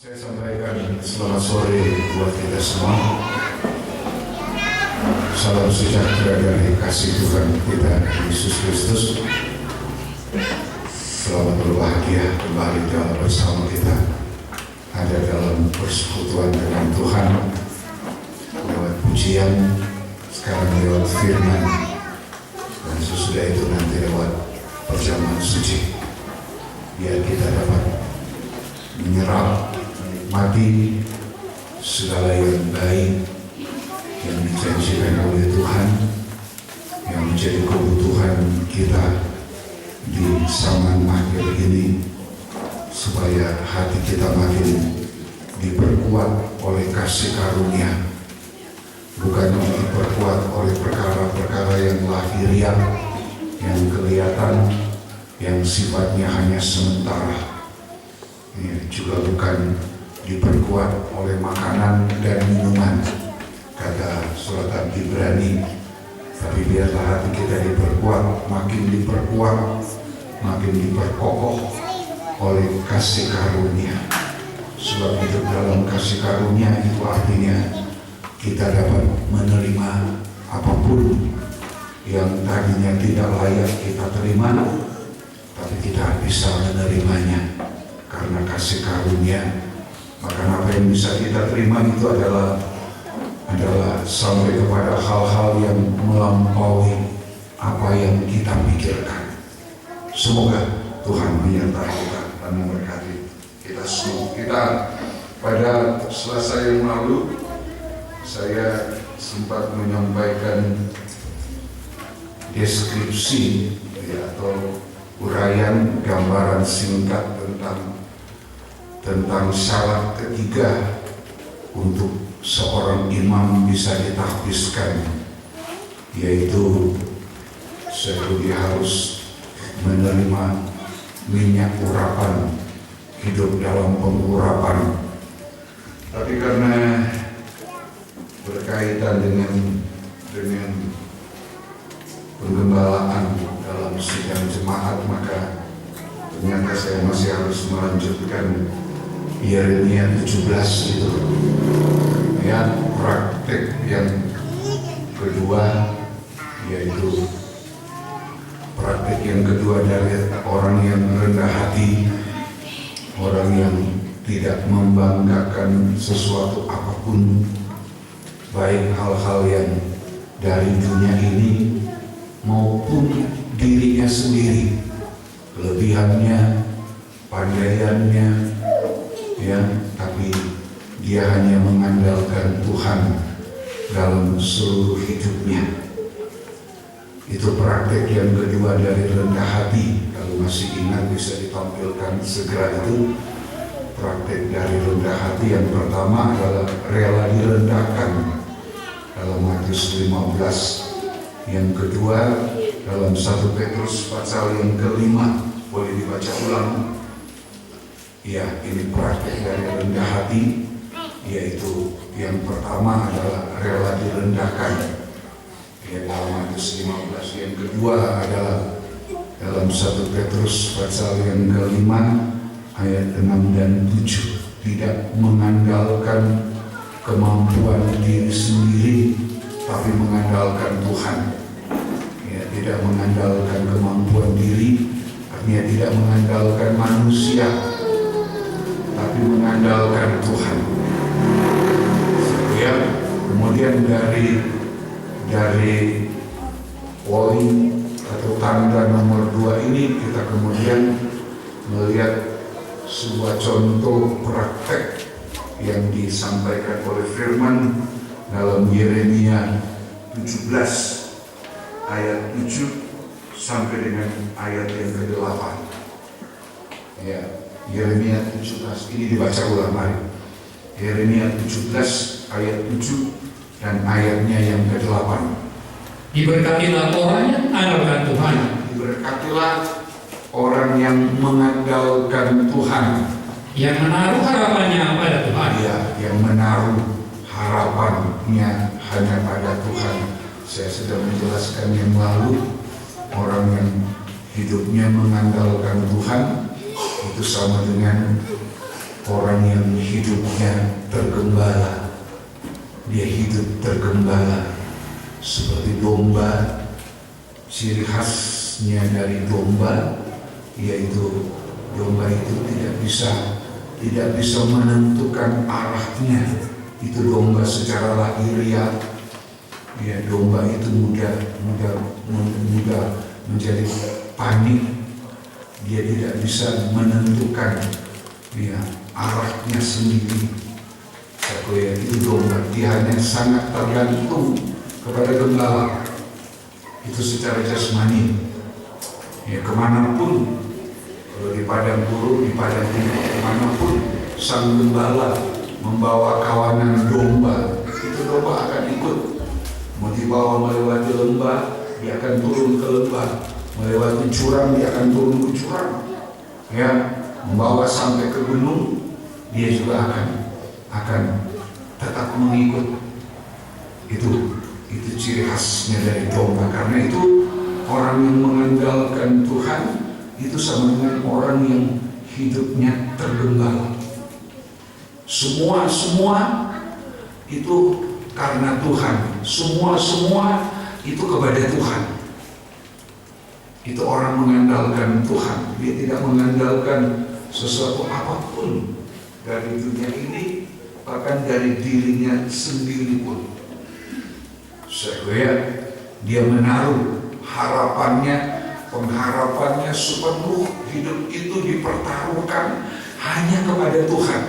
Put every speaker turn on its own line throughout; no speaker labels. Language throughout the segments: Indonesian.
Saya sampaikan selamat sore buat kita semua. Salam sejahtera dari kasih Tuhan kita Yesus Kristus. Selamat berbahagia kembali bersama kita ada dalam persekutuan dengan Tuhan lewat pujian, sekarang lewat firman, dan sesudah itu nanti lewat perjamuan suci. Biar kita dapat menyerap, menikmati segala yang baik yang dijanjikan oleh Tuhan, yang menjadi kebutuhan kita di zaman akhir ini, supaya hati kita makin diperkuat oleh kasih karunia, bukan diperkuat oleh perkara-perkara yang lahiriah, yang kelihatan, yang sifatnya hanya sementara. Juga bukan diperkuat oleh makanan dan minuman, kata surat Ibrani, tapi biarlah hati kita diperkuat, makin diperkokoh oleh kasih karunia. Sebab hidup dalam kasih karunia itu artinya kita dapat menerima apapun yang tadinya tidak layak kita terima, tapi kita bisa menerimanya karena kasih karunia. Maka apa yang bisa kita terima itu adalah sampai kepada hal-hal yang melampaui apa yang kita pikirkan. Semoga Tuhan menyertai kita dan memberkati kita semua. Kita pada Selasa yang lalu saya sempat menyampaikan deskripsi atau uraian gambaran singkat tentang syarat ketiga untuk seorang imam bisa ditahbiskan, yaitu dia harus menerima minyak urapan, hidup dalam pengurapan. Tapi karena berkaitan dengan penggembalaan dalam sidang jemaat, maka ternyata saya masih harus melanjutkan Yeremia 17 itu. Ya, praktek yang kedua, yaitu praktek yang kedua dari orang yang rendah hati, orang yang tidak membanggakan sesuatu apapun, baik hal-hal yang dari dunia ini maupun dirinya sendiri, kelebihannya, pandaiannya, ya, tapi dia hanya mengandalkan Tuhan dalam seluruh hidupnya. Itu praktek yang kedua dari rendah hati. Kalau masih ingat bisa ditampilkan segera itu. Praktek dari rendah hati yang pertama adalah rela direndahkan dalam Matius 15. Yang kedua dalam 1 Petrus pasal yang kelima, boleh dibaca ulang. Ya, ini praktek dari rendah hati, yaitu yang pertama adalah rela direndahkan, ya, dalam Matius 15. Yang kedua adalah dalam 1 Petrus pasal yang kelima ayat 6 dan 7, tidak mengandalkan kemampuan diri sendiri, tapi mengandalkan Tuhan. Ya, tidak mengandalkan kemampuan diri, artinya tidak mengandalkan manusia, tapi mengandalkan Tuhan. Ya, kemudian dari poin atau tanda nomor 2 ini kita kemudian melihat sebuah contoh praktek yang disampaikan oleh firman dalam Yeremia 17 ayat 7 sampai dengan ayat yang ke-8. Ya, Yeremia 17 ini dibaca ulang, mari. Yeremia 17 ayat 7 dan ayatnya yang ke-8.
Diberkatilah orang yang mengandalkan Tuhan.
Diberkatilah orang yang mengandalkan Tuhan,
yang menaruh harapannya pada Tuhan.
Ya, yang menaruh harapannya hanya pada Tuhan. Saya sudah menjelaskan yang lalu, orang yang hidupnya mengandalkan Tuhan itu sama dengan orang yang hidupnya tergembala. Dia hidup tergembala seperti domba. Ciri khasnya dari domba yaitu domba itu tidak bisa menentukan arahnya. Itu domba secara lahiriah. Ya, domba itu mudah menjadi panik. Dia tidak bisa menentukan arahnya sendiri. Saya itu domba, dia hanya sangat tergantung kepada gembala. Itu secara jasmani. Ya, kemanapun, kalau di padang gurun, di padang timur, kemanapun sang gembala membawa kawanan domba, itu domba akan ikut. Mau dibawa melewati lembah, dia akan turun ke lembah. Melewati jurang, dia akan turun ke jurang. Ya, membawa sampai ke gunung, dia juga akan tetap mengikut. Itu ciri khasnya dari domba. Karena itu orang yang mengandalkan Tuhan itu sama dengan orang yang hidupnya tergembala. Semua itu karena Tuhan. Semua itu kepada Tuhan. Itu orang mengandalkan Tuhan. Dia tidak mengandalkan sesuatu apapun dari dunia ini, bahkan dari dirinya sendiri pun. Saya dia menaruh pengharapannya sepenuh hidup itu dipertaruhkan hanya kepada Tuhan.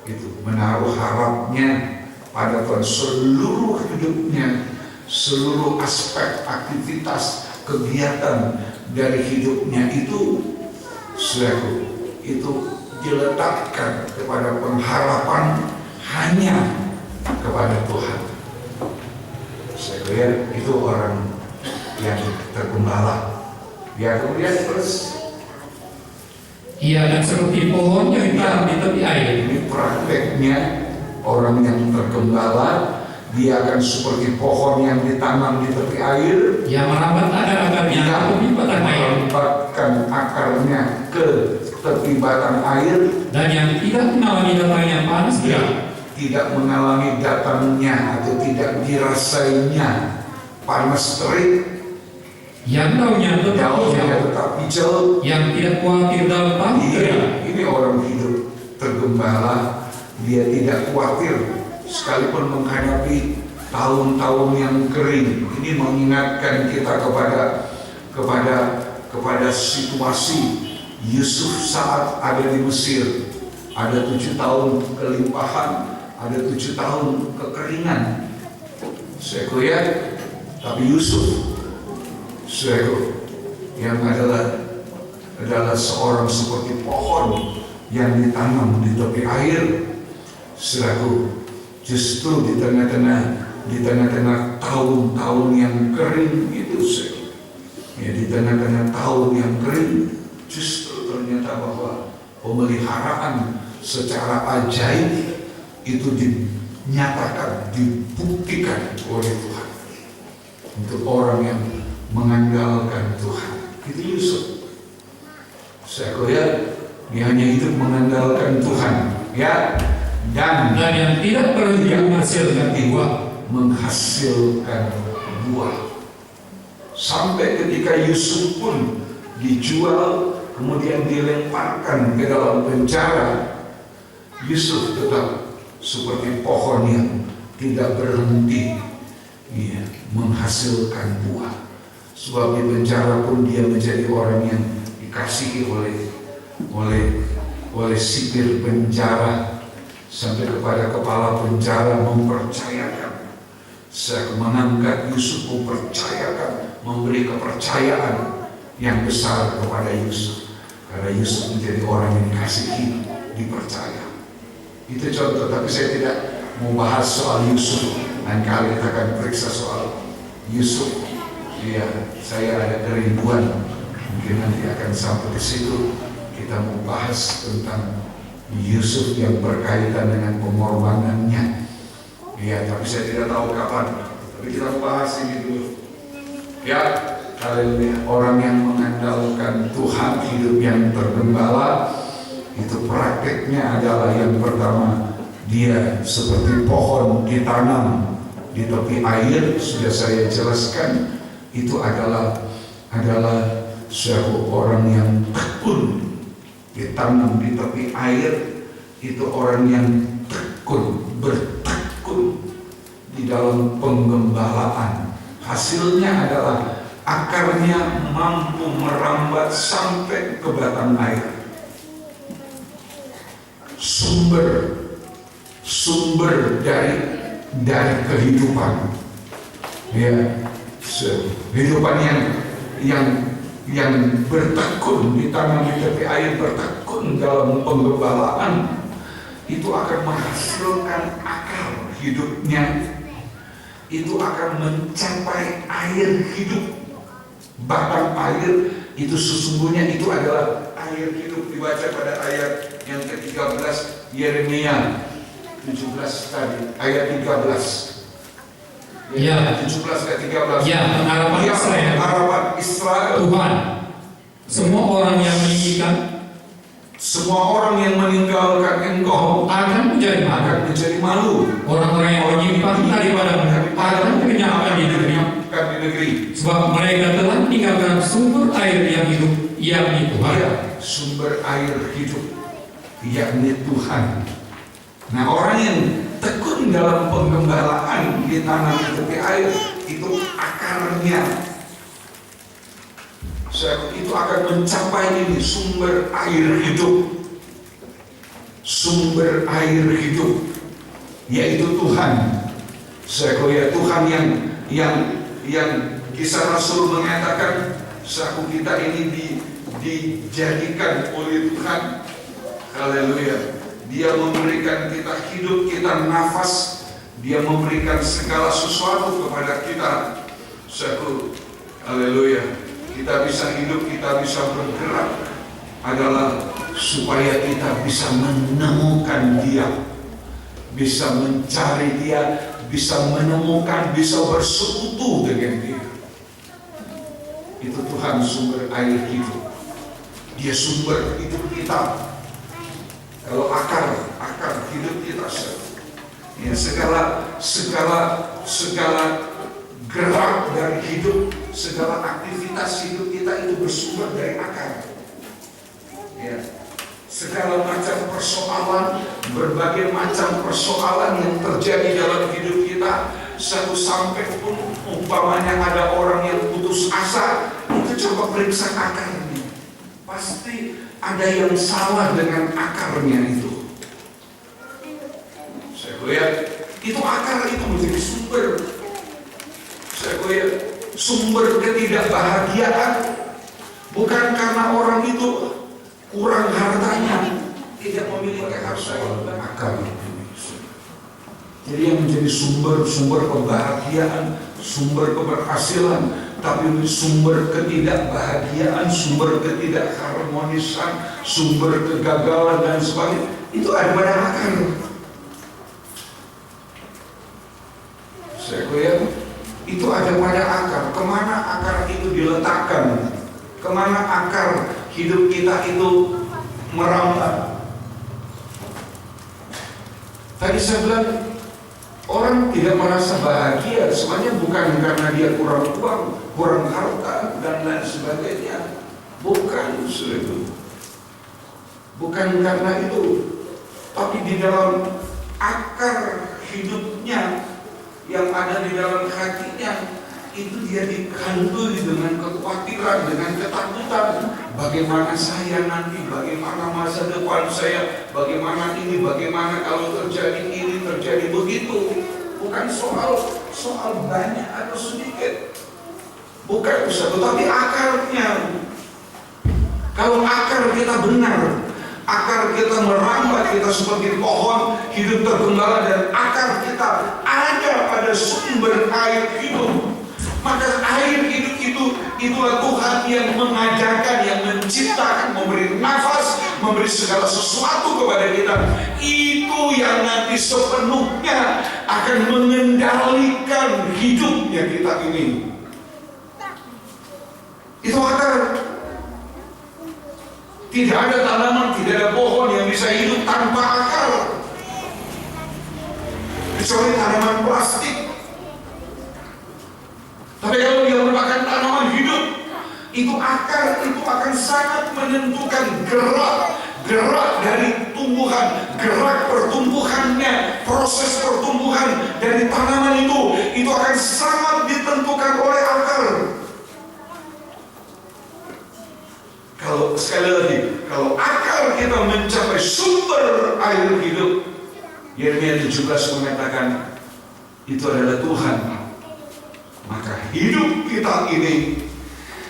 Itu menaruh harapnya pada Tuhan. Seluruh hidupnya, seluruh aspek aktivitas kegiatan dari hidupnya itu diletakkan kepada pengharapan hanya kepada Tuhan. Saya kira itu orang yang tergembala. Ya, kemudian terus
Ia akan seperti pohon yang ditanam di tepi air.
ini prakteknya orang yang tergembala. Dia akan seperti pohon yang ditanam di tepi air,
Yang merambat akar-akarnya ke tepi batang air,
merambatkan akarnya ke tepi batang air,
dan yang tidak mengalami datangnya panas
dia
terik.
tidak mengalami datangnya atau tidak dirasainya panas terik,
Yang daunnya tetap
daunnya
hijau,
tetap hijau.
yang tidak khawatir dalam tahun kering.
Ini orang hidup tergembala. Dia tidak khawatir sekalipun menghadapi tahun-tahun yang kering. Ini mengingatkan kita kepada situasi Yusuf saat ada di Mesir. Ada 7 tahun kelimpahan, ada 7 tahun kekeringan. Tapi Yusuf yang adalah seorang seperti pohon yang ditanam di tepi air. Justru di tengah-tengah tahun-tahun yang kering itu, di tengah-tengah tahun yang kering, justru ternyata bahwa pemeliharaan secara ajaib itu dinyatakan, dibuktikan oleh Tuhan untuk orang yang mengandalkan Tuhan. Itu Yusuf. Saya lihat dia hanya hidup mengandalkan Tuhan, ya. Dan
yang tidak berhenti menghasilkan
buah. Sampai ketika Yusuf pun dijual, kemudian dilemparkan ke dalam penjara, Yusuf tetap seperti pohon yang tidak berhenti menghasilkan buah. Sebab di penjara pun dia menjadi orang yang dikasihi oleh sipir penjara. Sampai kepada kepala penjara mempercayakan, saya mengangkat Yusuf, mempercayakan, memberi kepercayaan yang besar kepada Yusuf. Karena Yusuf menjadi orang yang dikasihi, dipercaya. Itu contoh, tapi saya tidak mau bahas soal Yusuf. Lain kali kita akan periksa soal Yusuf. Ya, saya ada kerinduan. Mungkin nanti akan sampai ke situ. Kita mau bahas tentang Yusuf yang berkaitan dengan pengorbanannya. Ya, tapi saya tidak tahu kapan. Tapi kita bahas ini dulu. Ya, haleluya. Orang yang mengandalkan Tuhan, hidup yang tergembala, Itu prakteknya adalah yang pertama, dia seperti pohon ditanam di tepi air. Sudah saya jelaskan, itu adalah suatu orang yang tekun, ditanam di tepi air. Itu orang yang tekun, bertekun di dalam penggembalaan. Hasilnya adalah akarnya mampu merambat sampai ke batang air. Sumber dari kehidupan, ya, kehidupan yang bertekun ditanam di tepi air, bertekun dalam penggembalaan, itu akan menghasilkan akar hidupnya, itu akan mencapai air hidup. Batang air itu sesungguhnya itu adalah air hidup. Dibaca pada ayat yang ke-13 Yeremia 17 tadi, ayat 13.
Ya,
17 ayat 13.
Ya, harapan
Ya,
Israel.
harapan Israel.
Tuhan, semua orang yang meninggikan
Semua orang yang meninggalkan Engkau
akan menjadi malu.
akan menjadi malu.
Orang-orang yang menyimpang daripada akan kenyamanan di negeri. Sebab mereka telah meninggalkan sumber air yang hidup, yakni Tuhan.
Ya, sumber air hidup, yakni Tuhan. Nah, orang yang tekun dalam penggembalaan ditanam di tepi air, itu akarnya itu akan mencapai ini, sumber air hidup. Sumber air hidup, yaitu Tuhan. Saya Tuhan yang Kisah Rasul mengatakan, saku kita ini dijadikan oleh Tuhan. Haleluya. Dia memberikan kita hidup, kita nafas. Dia memberikan segala sesuatu kepada kita. Saku, haleluya. Kita bisa hidup, kita bisa bergerak, adalah supaya kita bisa menemukan Dia, bisa mencari Dia, bisa menemukan, bisa bersekutu dengan Dia. Itu Tuhan, sumber air hidup. Dia sumber hidup kita. Kalau akar hidup kita, ya, segala gerak dari hidup, segala aktivitas hidup kita itu bersumber dari akar. Ya. Segala macam persoalan, berbagai macam persoalan yang terjadi dalam hidup kita, satu sampai pun umpamanya ada orang yang putus asa, itu coba periksa akarnya. Pasti ada yang salah dengan akarnya itu. Saya lihat itu akar itu menjadi sumber. Saya lihat sumber ketidakbahagiaan bukan karena orang itu kurang hartanya, tidak memiliki harta, akal. Jadi yang menjadi sumber kebahagiaan, sumber keberhasilan, tapi sumber ketidakbahagiaan, sumber ketidakharmonisan, sumber kegagalan dan sebagainya, itu ada pada akar. Saya lihat itu ada pada akar. Kemana akar itu diletakkan? Kemana akar hidup kita itu merambat? Tadi saya bilang orang tidak merasa bahagia, sebenarnya bukan karena dia kurang uang, kurang harta dan lain sebagainya. Bukan itu. Bukan karena itu, tapi di dalam akar hidupnya yang ada di dalam hatinya, itu dia dihantui dengan kekhawatiran, dengan ketakutan. Bagaimana saya nanti, bagaimana masa depan saya, bagaimana ini, bagaimana kalau terjadi ini, terjadi begitu. Bukan soal banyak atau sedikit, bukan, tetapi akarnya. Kalau akar kita benar, akar kita merambat, kita seperti pohon hidup tergembala, dan akar kita ada pada sumber air hidup, maka air hidup itulah Tuhan yang mengajarkan, yang menciptakan, memberi nafas, memberi segala sesuatu kepada kita. Itu yang nanti sepenuhnya akan mengendalikan hidupnya kita ini. Itu akar. Tidak ada tanaman, tidak ada pohon yang bisa hidup tanpa akar, kecuali tanaman plastik. Tapi kalau dia merupakan tanaman hidup, itu akar itu akan sangat menentukan gerak dari tumbuhan, gerak pertumbuhannya, proses pertumbuhan dari tanaman itu akan sangat ditentukan oleh akar. Kalau sekali lagi, kalau akar kita mencapai sumber air hidup, Yeremia 17 mengatakan itu adalah Tuhan, maka hidup kita ini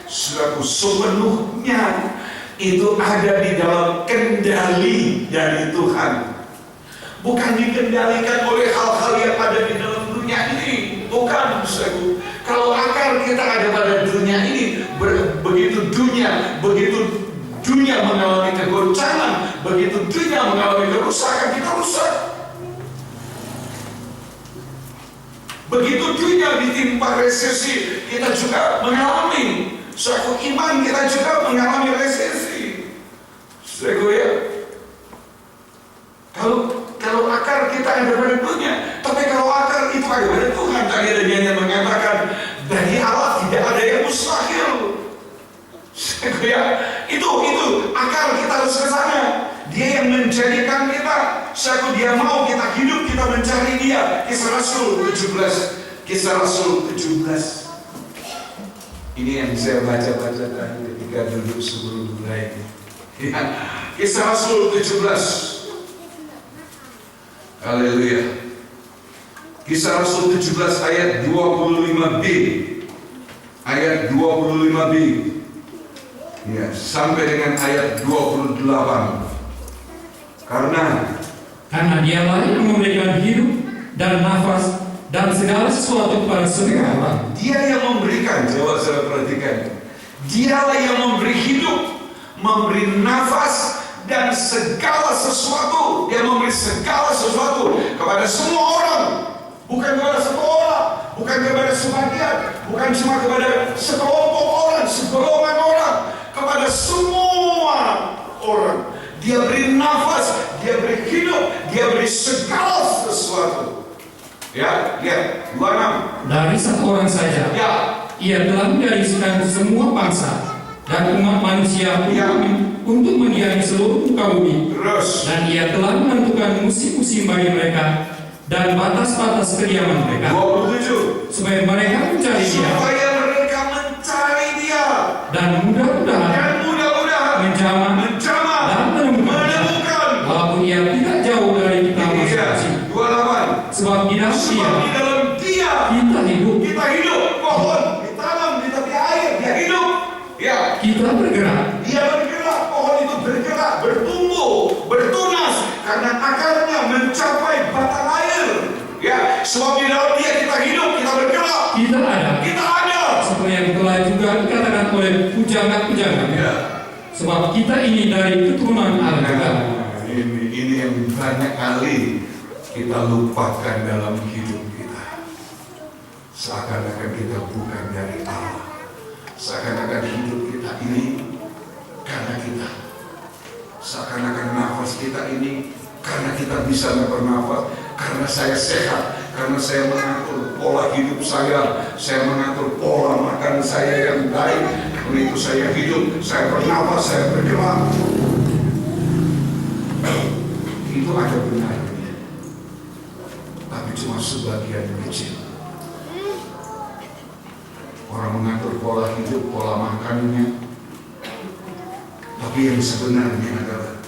suatu sepenuhnya itu ada di dalam kendali dari Tuhan, bukan dikendalikan oleh hal-hal yang ada di dalam dunia ini. Bukan, saudaraku. Kalau akar kita ada pada dunia ini, begitu dunia mengalami kegoncangan, begitu dunia mengalami kerusakan, kita rusak. Begitu dunia ditimpa resesi, kita juga mengalami. Suatu iman kita juga mengalami resesi. Saudaraku ya. Kalau akar kita ada pada dunia, tapi kalau akar itu ada pada Tuhan, tadi ada yang mengatakan dari Allah tidak ada yang mustahil. Saudaraku ya, itu akar kita harus ke sana. Dia yang menjadikan kita. Saudaraku, dia mau kita hidup, kita mencari dia. Kisah Rasul 17. Kisah Rasul 17. Ini yang saya baca-baca tadi ketika duduk sebelum mulai. Ya, Kisah Rasul 17. Haleluya. Kisah Rasul 17 ayat 25b. Ayat 25b. Ya, sampai dengan ayat 28. Karena
dialah yang memberikan hidup dan nafas dan segala sesuatu kepada semua orang.
Dia yang memberikan, coba saya perhatikan. Dialah yang memberi hidup, memberi nafas dan segala sesuatu. Dia memberi segala sesuatu kepada semua orang, bukan kepada satu orang, bukan kepada sebagian, bukan cuma kepada sekelompok orang, segolongan orang, kepada semua orang. Dia beri nafas, dia beri hidup, dia beri segala sesuatu. Ya, lihat 26.
Dari satu orang saja,
Ya,
ia telah menjadikan semua bangsa dan umat manusia
Ya.
untuk mendiami seluruh muka bumi.
terus.
Dan ia telah menentukan musim-musim bagi mereka dan batas-batas kediaman mereka,
27.
supaya mereka mencari dia
Supaya mereka mencari dia
dan mudah-mudahan
dan mudah-mudahan
menjamah
menjamah,
dan menemukan walaupun ia tidak jauh dari kita masing-masing.
28.
Sebab di dalam dia
Sebab di dalam dia
kita hidup,
kita hidup. Pohon ditanam di tepi air, dia hidup. Ya,
kita bergerak,
dia bergerak. Pohon itu bergerak, bertumbuh, bertunas karena akarnya mencapai batang air. Ya, sebab di dalam dia kita hidup, kita bergerak,
kita ada.
kita ada.
Seperti yang telah juga dikatakan oleh pujangan-pujangan.
Ya.
Sebab kita ini dari keturunan Allah juga.
Ini yang banyak kali kita lupakan dalam hidup kita. Seakan-akan kita bukan dari Allah. Seakan-akan hidup kita ini karena kita. Seakan-akan nafas kita ini karena kita bisa bernafas, karena saya sehat, karena saya mengatur pola hidup saya mengatur pola makan saya yang baik, karena itu saya hidup, saya bernafas, saya bergerak. Itu ada benarnya, tapi cuma sebagian kecil. Orang mengatur pola hidup, pola makannya, tapi yang sebenarnya adalah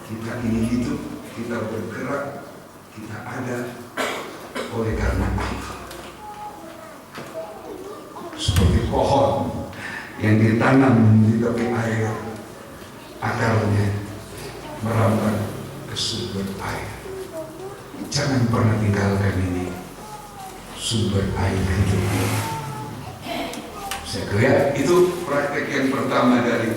kita ini hidup, kita bergerak, kita ada oleh karena Allah. Seperti pohon yang ditanam di tepi air, akarnya merambat ke sumber air. Jangan pernah tinggalkan ini, sumber air hidup ini. Saya kira itu praktek yang pertama dari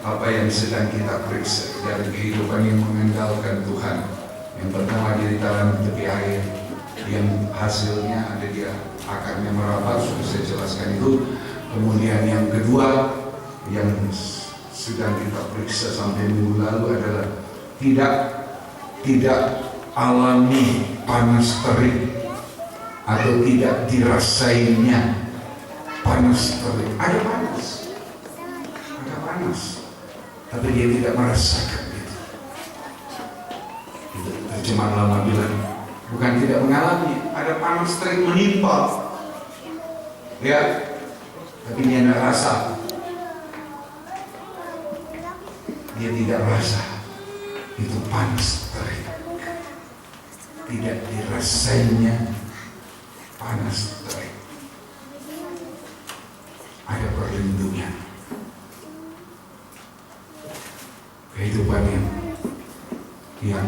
apa yang sedang kita periksa, dari kehidupan yang mengandalkan Tuhan. Yang pertama dia ditanam di tepi air, yang hasilnya ada dia akarnya merapat, sudah saya jelaskan itu. Kemudian yang kedua yang sedang kita periksa sampai minggu lalu adalah tidak alami panas terik atau tidak dirasainya panas terik. Ada panas, tapi dia tidak merasakan itu. Itu terjemahan lama bilang bukan tidak mengalami, ada panas terik menimpa, ya, tapi dia tidak rasa. Dia tidak rasa itu panas terik, tidak dirasainya panas terik. Ada perlindungan. Kehidupan yang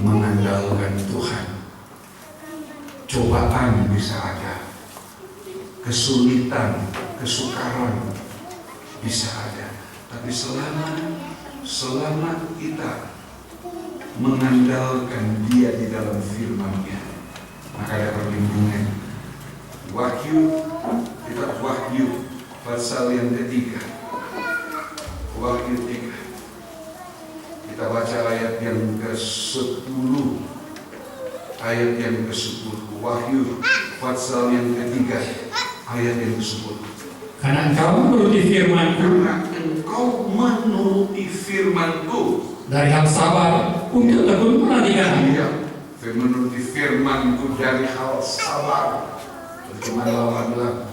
mengandalkan Tuhan. Cobaan bisa ada, kesulitan, kesukaran bisa ada, tapi selama kita mengandalkan Dia di dalam firman-Nya, maka ada perlindungan. Kitab Wahyu pasal yang ketiga, Wahyu 3. Kita baca ayat yang ke-10, ayat yang ke-10. Wahyu pasal yang ketiga, ayat yang ke-10.
Karena engkau menuruti
firman-Ku
dari hal sabar untuk tekun menantikan.
Iya, menuruti firman-Ku dari hal sabar. Terjemahan lama bilang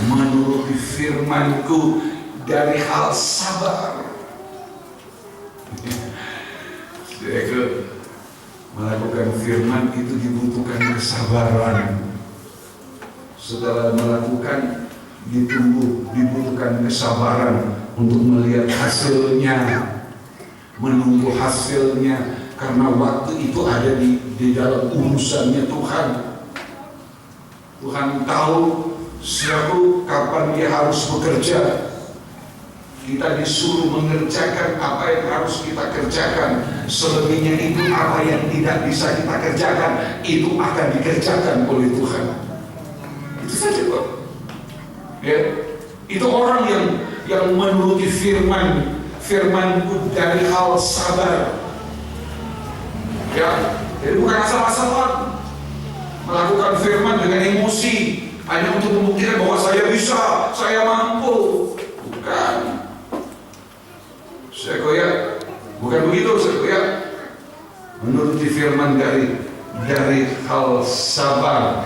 menuruti firman-Ku dari hal sabar. Jadi melakukan firman itu dibutuhkan kesabaran. Setelah melakukan dibutuhkan kesabaran untuk melihat hasilnya, menunggu hasilnya, karena waktu itu ada di dalam urusannya Tuhan. Tuhan tahu siapa kapan dia harus bekerja. Kita disuruh mengerjakan apa yang harus kita kerjakan. Selebihnya itu apa yang tidak bisa kita kerjakan, itu akan dikerjakan oleh Tuhan. Itu saja kok. Ya, itu orang yang menuruti firman-Ku dari hal sabar. Ya, jadi bukan asal-asalan melakukan firman dengan emosi hanya untuk membuktikan bahwa saya bisa, saya mampu. Bukan. Bukan begitu, menuruti firman dari hal sabar.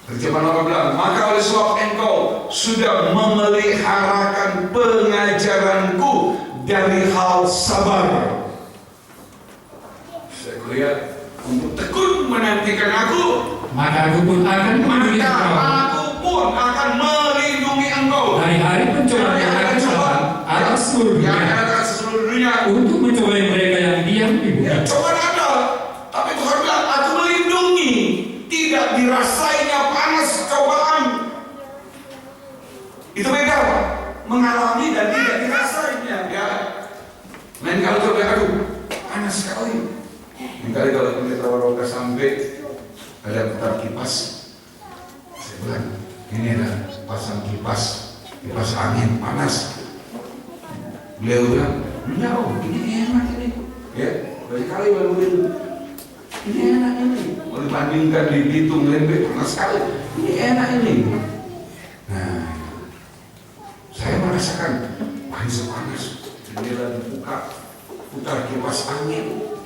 Terjemahan lama bilang, maka oleh sebab engkau sudah memeliharakan pengajaranku dari hal sabar. Untuk tekun menantikan aku,
maka aku pun akan melindungi engkau dari hari pencobaan yang akan datang atas seluruh dunia untuk mencobai mereka yang diam di bumi.
Cobaan ada, tapi Tuhan bilang aku melindungi. Tidak dirasainya panas cobaan. Itu beda, Pak. Mengalami dan tidak dirasainya, ya. Lain kalau coba, aduh, panas sekali. Kali kalau kita taruh sampai ada putar kipas, saya bilang ini ada pasang kipas angin panas. Beliau bilang, jauh, ini enak ini, ya. Banyak kali baru bilang, ini enak ini. Mau dibandingkan di Bitung Lembeh panas sekali, ini enak ini. Nah, saya merasakan panas, jendela dibuka, putar kipas angin.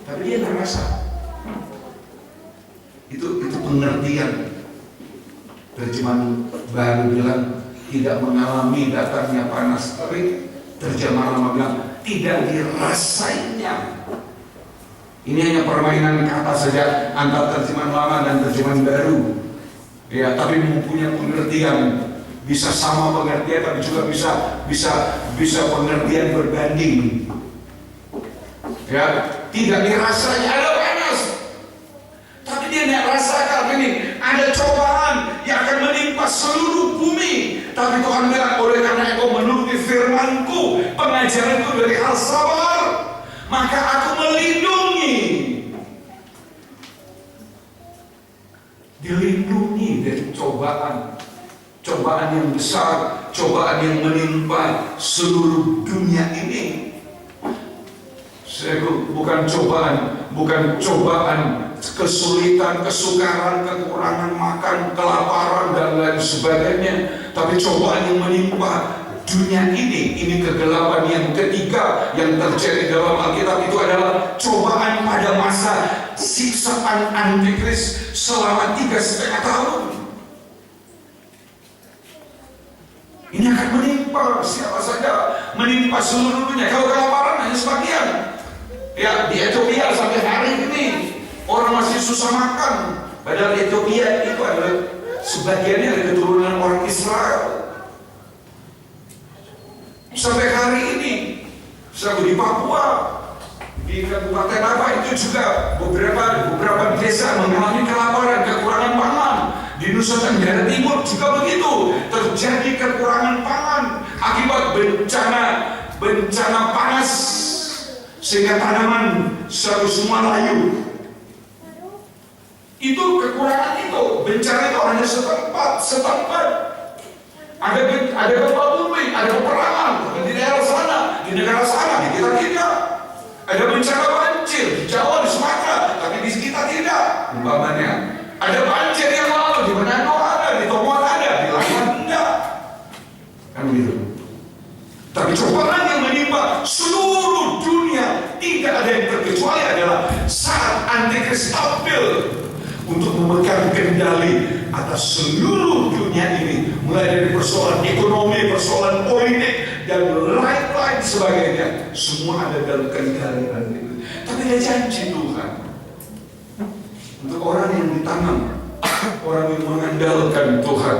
Tapi dia nggak rasa. Itu pengertian. Terjemahan baru bilang tidak mengalami datangnya panas terik. Terjemahan lama bilang tidak dirasainya. Ini hanya permainan kata saja antara terjemahan lama dan terjemahan baru. Ya, tapi mempunyai pengertian. Bisa sama pengertian, tapi juga bisa pengertian berbanding. Ya, tidak dirasanya ada panas, tapi dia tidak rasakan ini ada cobaan yang akan menimpa seluruh bumi. Tapi Tuhan bilang, oleh karena engkau menuruti firman-Ku, pengajaran-Ku dari hal sabar, maka aku melindungi. dilindungi dari cobaan. Cobaan yang besar, cobaan yang menimpa seluruh dunia ini. Bukan cobaan kesulitan, kesukaran, kekurangan makan, kelaparan dan lain sebagainya, tapi cobaan yang menimpa dunia ini kegelapan yang ketiga yang terjadi dalam Alkitab itu adalah cobaan pada masa siksaan Antikris selama 3,5 tahun. Ini akan menimpa siapa saja, menimpa seluruh dunia. Kalau kelaparan hanya sebagian. Ya, di Ethiopia sampai hari ini orang masih susah makan. Padahal Ethiopia itu adalah sebagiannya dari keturunan orang Israel. Sampai hari ini, di Papua, di Kabupaten apa itu juga beberapa desa mengalami kelaparan, kekurangan pangan. Di Nusa Tenggara Timur juga begitu, terjadi kekurangan pangan akibat bencana panas sehingga tanaman semua layu. Itu kekurangan itu, bencana itu hanya setempat. Ada gempa bumi, ada peperangan di daerah sana, di negara sana, di kita tidak. Ada bencana banjir di Jawa, di Sumatera, tapi di kita tidak. Umpamanya, ada banjir yang lalu di Manado ada, di Tomohon ada, di Lampung tidak. Kan begitu. Tapi cobaan yang menimpa seluruh dunia tidak ada yang terkecuali adalah saat Antikris tampil untuk memegang kendali atas seluruh dunia ini, mulai dari persoalan ekonomi, persoalan politik, dan lain-lain sebagainya. Semua ada dalam kendali Antikris. Tapi ada janji Tuhan untuk orang yang ditanam, orang yang mengandalkan Tuhan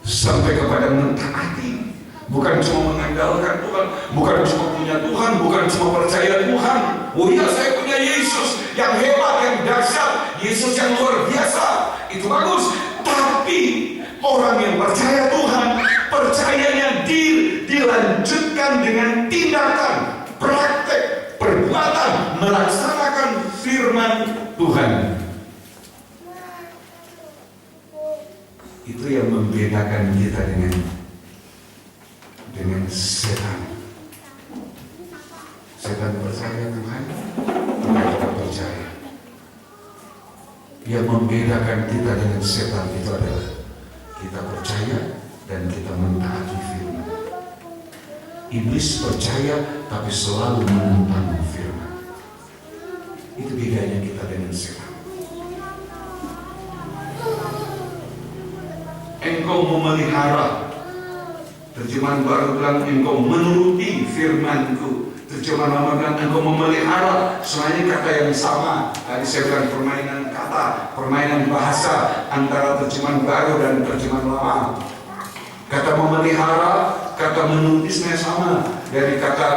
sampai kepada mentaati. Bukan cuma mengandalkan Tuhan, bukan cuma punya Tuhan, bukan cuma percaya Tuhan. Oh iya, saya punya Yesus yang hebat, yang dahsyat, Yesus yang luar biasa. Itu bagus. Tapi orang yang percaya Tuhan, percayanya dilanjutkan dengan tindakan, praktek, perbuatan, melaksanakan firman Tuhan. Itu yang membedakan kita dengan setan. Setan percaya Tuhan, kita percaya. Yang membedakan kita dengan setan itu adalah kita percaya dan kita mentaati firman. Iblis percaya tapi selalu menentang firman. Itu bedanya kita dengan setan. Engkau memelihara. Terjemahan baru bilang engkau menuruti firmanku. Terjemahan lama bilang engkau memelihara. Semuanya kata yang sama. Tadi saya bilang permainan kata, permainan bahasa antara terjemahan baru dan terjemahan lama. Kata memelihara, kata menuruti semuanya sama. Dari kata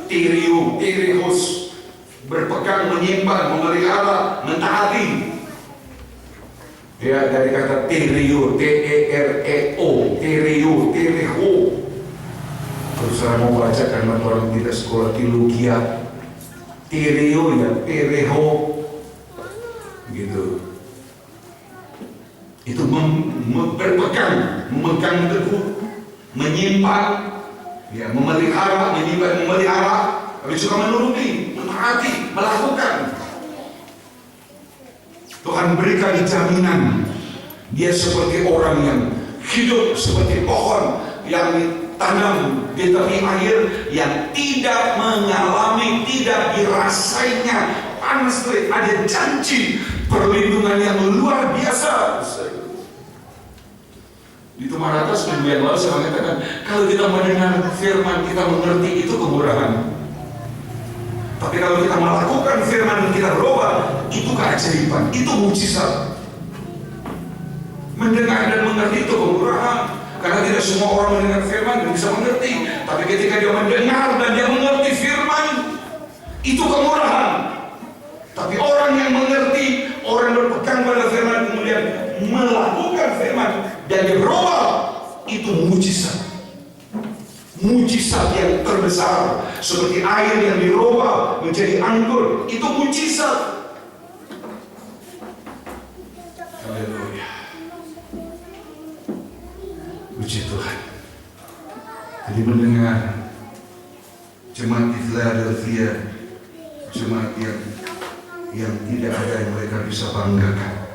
tirihus, berpegang, menyimpan, memelihara, mentaati. Ya, dari kata teriu, T-E-R-E-O, teriu. Terus saya mau baca karena orang kita sekolah teologia, teriu ya, tereho, gitu. Itu berpegang, memegang teguh, menyimpan, ya, memelihara, menyimpan, memelihara, tapi juga menuruti, mentaati, melakukan. Tuhan berikan jaminan. Dia seperti orang yang hidup seperti pohon yang ditanam di tepi air, yang tidak mengalami, tidak dirasainya panas terik. Ada janji perlindungan yang luar biasa. Di Tumaratas minggu yang lalu saya mengatakan, kalau kita mendengar firman, kita mengerti, itu kemurahan. Tapi kalau kita melakukan firman dan kita berubah, itu keajaiban, itu mujizat. Mendengar dan mengerti itu kemurahan. Karena tidak semua orang mendengar firman dan bisa mengerti. Tapi ketika dia mendengar dan dia mengerti firman, itu kemurahan. Tapi orang yang mengerti, orang berpegang pada firman, kemudian melakukan firman dan dia berubah, itu mujizat. Mujizat yang terbesar, seperti air yang dirubah menjadi anggur, itu mujizat. Puji Tuhan. Jadi mendengar jemaat di Philadelphia, jemaat yang tidak ada yang mereka bisa banggakan.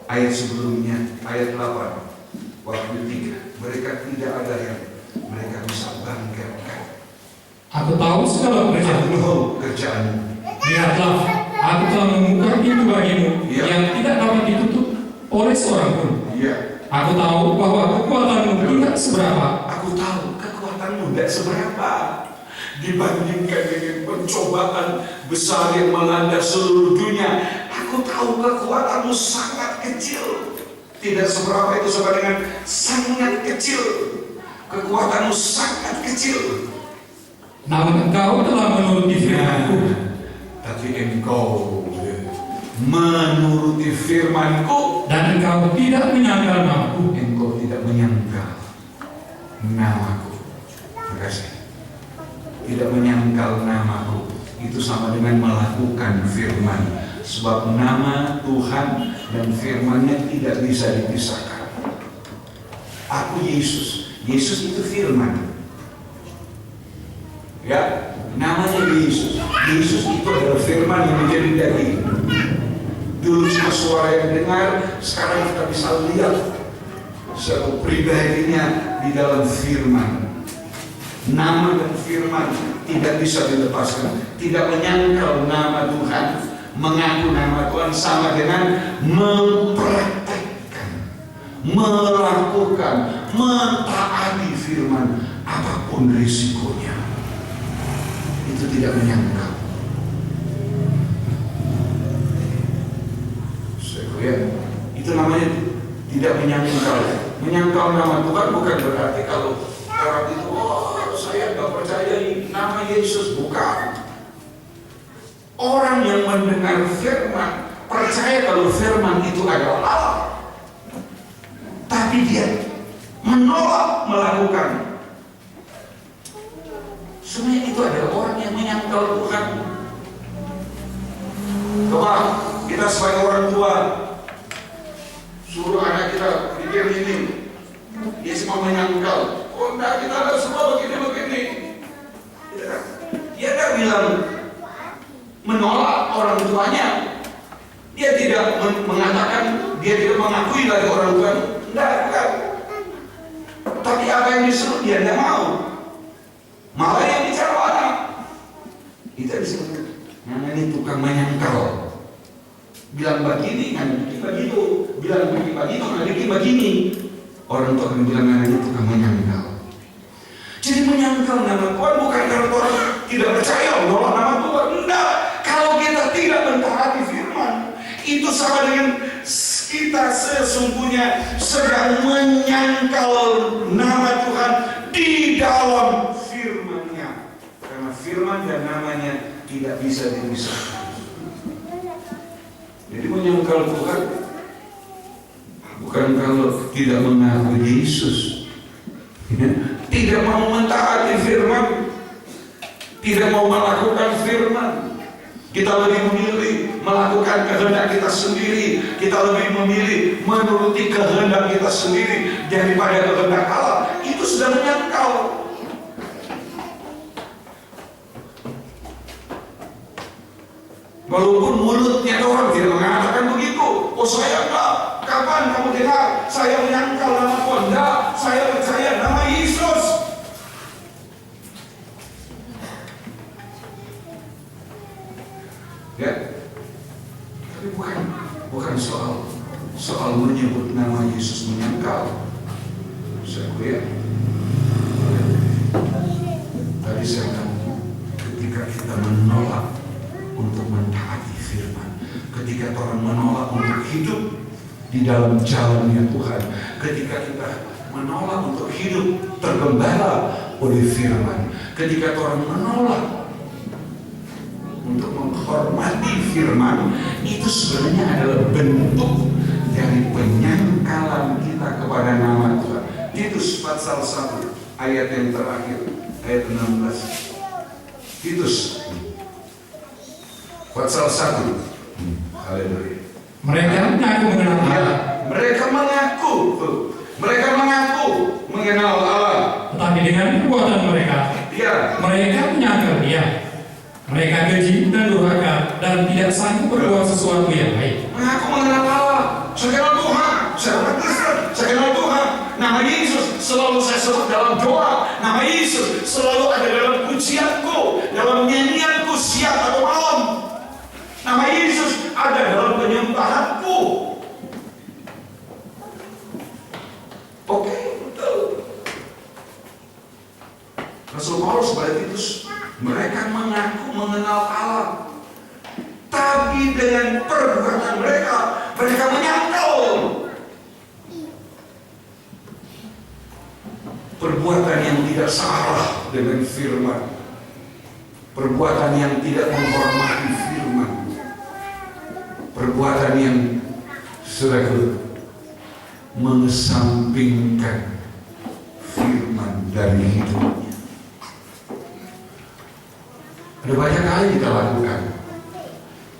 Ayat sebelumnya, ayat 8, waktu 3, mereka tidak ada yang mereka bisa banggakan.
Aku tahu segala
kerjaanmu.
Lihatlah, aku telah membuka pintu bagimu yang tidak dapat ditutup oleh seorang pun. Aku tahu bahwa kekuatanmu tidak seberapa.
Aku tahu kekuatanmu tidak seberapa dibandingkan dengan pencobaan besar yang melanda seluruh dunia. Aku tahu kekuatanmu sangat kecil. Tidak seberapa itu sama dengan sangat kecil. Kekuatanmu sangat kecil.
Namun engkau telah menuruti firman-Ku.
Tapi engkau menuruti firman-Ku
Dan engkau tidak menyangkal namaku.
Engkau tidak menyangkal namaku. Terima kasih. Tidak menyangkal namaku itu sama dengan melakukan firman. Sebab nama Tuhan dan firman-Nya tidak bisa dipisahkan. Aku Yesus. Yesus itu firman. Ya, namanya Yesus. Yesus itu adalah firman yang menjadi daging. Dulu cuma suara yang dengar, sekarang kita bisa lihat secara pribadinya di dalam firman. Nama dan firman tidak bisa dilepaskan. Tidak menyangkal nama Tuhan, mengaku nama Tuhan sama dengan mempraktekkan, melakukan, mentaati firman apapun risikonya. Itu tidak menyangkal. Ya, itu namanya tidak menyangkal. Menyangkal nama Tuhan bukan berarti kalau orang itu, saya nggak percaya nama Yesus. Bukan. Orang yang mendengar firman percaya kalau firman itu adalah Allah, tapi dia menolak melakukan. Sebenarnya itu adalah orang yang menyangkal Tuhan. Coba kita sebagai orang tua suruh anak kita pikir ini, dia semua menyangkal. Oh enggak, kita harus semua begini-begini. Dia tidak bilang menolak orang tuanya. Dia tidak mengatakan, dia tidak mengakui lagi orang tuanya. Enggak, bukan. Tapi apa yang disuruh dia tidak mau. Malah yang bicara anak. Kita disebut ini tukang menyangkal. Bilang begini, kan begitu. Bilang begitu, kan begini. Orang tua akan bilang anaknya tukang menyangkal. Jadi menyangkal nama Tuhan bukan karena orang tidak percaya menolak nama Tuhan. Enggak. Kalau kita tidak mentaati firman, itu sama dengan kita sesungguhnya sedang menyangkal nama Tuhan di dalam firman-Nya. Karena firman dan namanya tidak bisa dipisahkan. Jadi menyangkal Tuhan bukan kalau tidak mengaku Yesus, tidak mau mentaati firman, tidak mau melakukan firman. Kita lebih memilih melakukan kehendak kita sendiri. Kita lebih memilih menuruti kehendak kita sendiri daripada kehendak Allah. Itu sudah menyangkal. Walaupun mulutnya orang tidak mengatakan begitu. Oh saya enggak. Kapan kamu dengar saya menyangkal nama Tuhan? Enggak. Saya percaya nama Yesus. Ya. Tapi bukan soal menyebut nama Yesus menyangkal. Saya lihat. Tadi saya katakan ketika kita menolak untuk mentaati firman, ketika orang menolak untuk hidup di dalam jalannya Tuhan, ketika kita menolak untuk hidup tergembala oleh firman, ketika orang menolak untuk menghormati firman, itu sebenarnya adalah bentuk dari penyangkalan kita kepada nama Tuhan. Titus pasal 1 ayat yang terakhir, ayat 16. Titus pasal 1. Haleluya.
Mereka mengaku mengenal Allah.
Mereka mengaku. Mereka
Mereka keji dan durhaka dan tidak sanggup berbuat sesuatu yang baik.
Mengaku mengenal Allah, saya kenal Tuhan, saya orang Kristen, saya kenal Tuhan. Nama Yesus selalu saya sebut dalam doa. Nama Yesus selalu ada dalam pujianku, dalam nyanyianku siang atau malam. Nama Yesus ada dalam penyembahanku. Oke, betul. Rasul Paulus pada Titus, mereka mengaku mengenal Allah, tapi dengan perbuatan mereka menyangkal. Perbuatan yang tidak salah dengan firman, perbuatan yang tidak menghormati firman, perbuatan yang sudah mengesampingkan firman dari hidupnya. Ada banyak kali kita lakukan,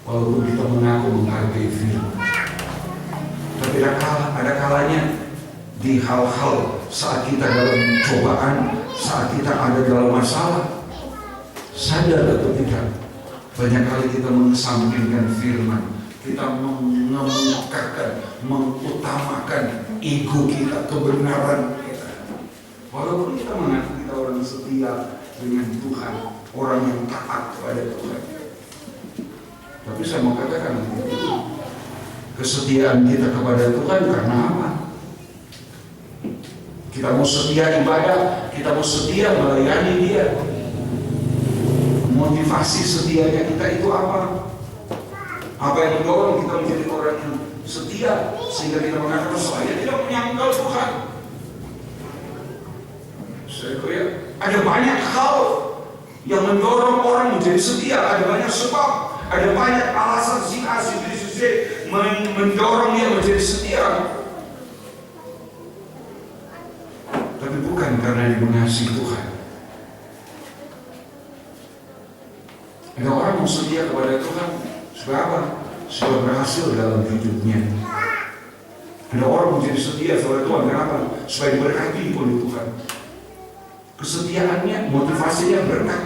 walaupun kita mengaku menghargai firman, tapi ada kalanya di hal-hal saat kita dalam cobaan, saat kita ada dalam masalah, sadar atau tidak, banyak kali kita mengesampingkan firman, kita mengemukakan, mengutamakan ego kita, kebenaran kita. Walaupun kita mengaku kita orang setia dengan Tuhan, orang yang taat kepada Tuhan, tapi saya mau katakan, kesetiaan kita kepada Tuhan karena apa? Kita mau setia ibadah, kita mau setia melayani Dia. Motivasi setianya kita itu apa? Apa yang mendorong kita menjadi orang yang setia sehingga kita mengatakan saya tidak menyangkal Tuhan? Saya kira ada banyak hal yang mendorong orang menjadi setia. Ada banyak sebab, ada banyak alasan si A, si B, si C mendorong dia menjadi setia. Tapi bukan karena dia mengasihi Tuhan. Ada orang yang setia kepada Tuhan supaya apa? Supaya berhasil dalam hidupnya. Ada orang menjadi setia kepada Tuhan kenapa? Supaya diberkati oleh Tuhan. Kesetiaannya, motivasinya berkat.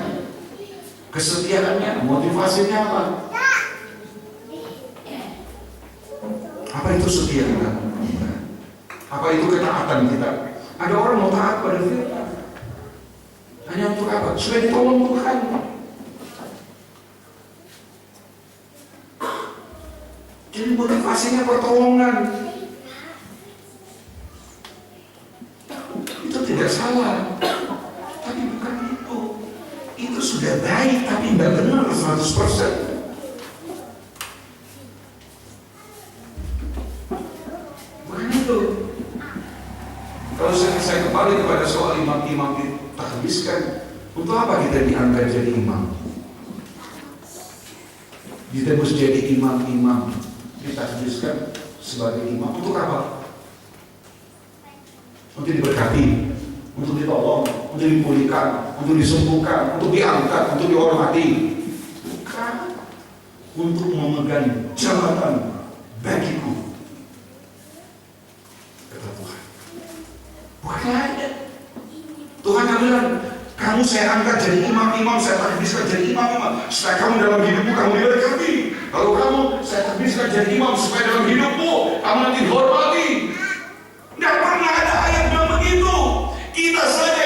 Kesetiaannya, motivasinya apa? Apa itu setia kita? Apa itu ketaatan kita? Ada orang mau taat pada firman hanya untuk apa? Supaya ditolong Tuhan. Jadi motivasinya pertolongan. Itu tidak salah, tapi bukan itu. Itu sudah baik, tapi tidak benar 100%. Bukan itu. Kalau saya kembali kepada soal imam-imam ditakdiskan, untuk apa kita diangkat jadi imam? Ditebus jadi imam-imam, ditakdiskan sebagai imam untuk apa? Untuk diberkati, untuk ditolong, untuk dipulihkan, untuk disembuhkan, untuk diangkat, untuk dihormati. Bukan untuk memegang jabatan bagiku, kata Tuhan. Bukan ada. Tuhan yang bilang, kamu saya angkat jadi imam-imam, saya takdiskan jadi imam-imam supaya kamu dalam hidupmu kamu diberkati. Kalau kamu saya takdiskan jadi imam supaya dalam hidupmu kamu nanti dihormati. Tidak pernah ada ayat yang begitu. Kita saja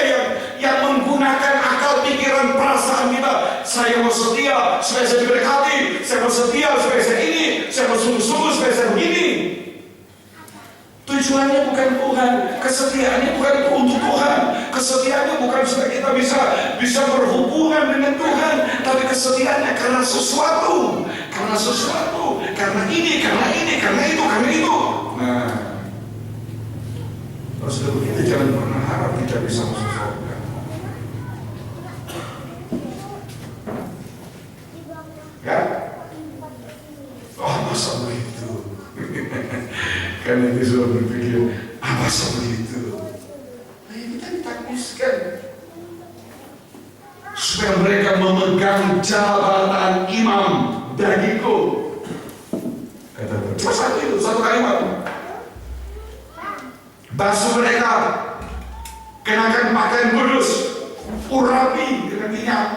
yang menggunakan akal, pikiran, perasaan kita. Saya mau setia supaya saya diberkati. Saya mau setia supaya saya ini. Saya mau sungguh-sungguh supaya saya begini. Tujuannya bukan Tuhan, kesetiaannya bukan itu untuk Tuhan, kesetiaannya bukan supaya kita bisa berhubungan dengan Tuhan, tapi kesetiaannya karena sesuatu, karena ini, karena itu. Nah, kalau sudah begitu jangan pernah harap kita bisa masuk surga. Ya? Oh, masa begitu? Karena dia sudah berpikir, masa begitu? Ayo kita ditakdiskan supaya mereka memegang jabatan imam bagiku. Kata Tuhan. Cuma satu kalimat. Basuh mereka, kenakan pakaian kudus, urapi dengan minyak.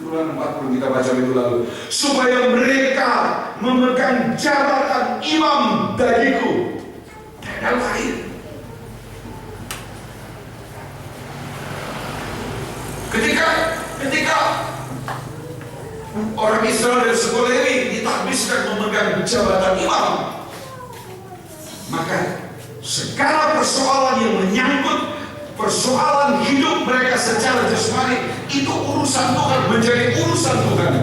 Ulangan 40 kita baca minggu lalu. Supaya mereka memegang jabatan imam bagiku. Tidak lain. Ketika orang Israel dari suku Lewi ditakbiskan memegang jabatan imam, maka segala persoalan yang menyangkut persoalan hidup mereka secara jasmani itu urusan Tuhan, menjadi urusan Tuhan,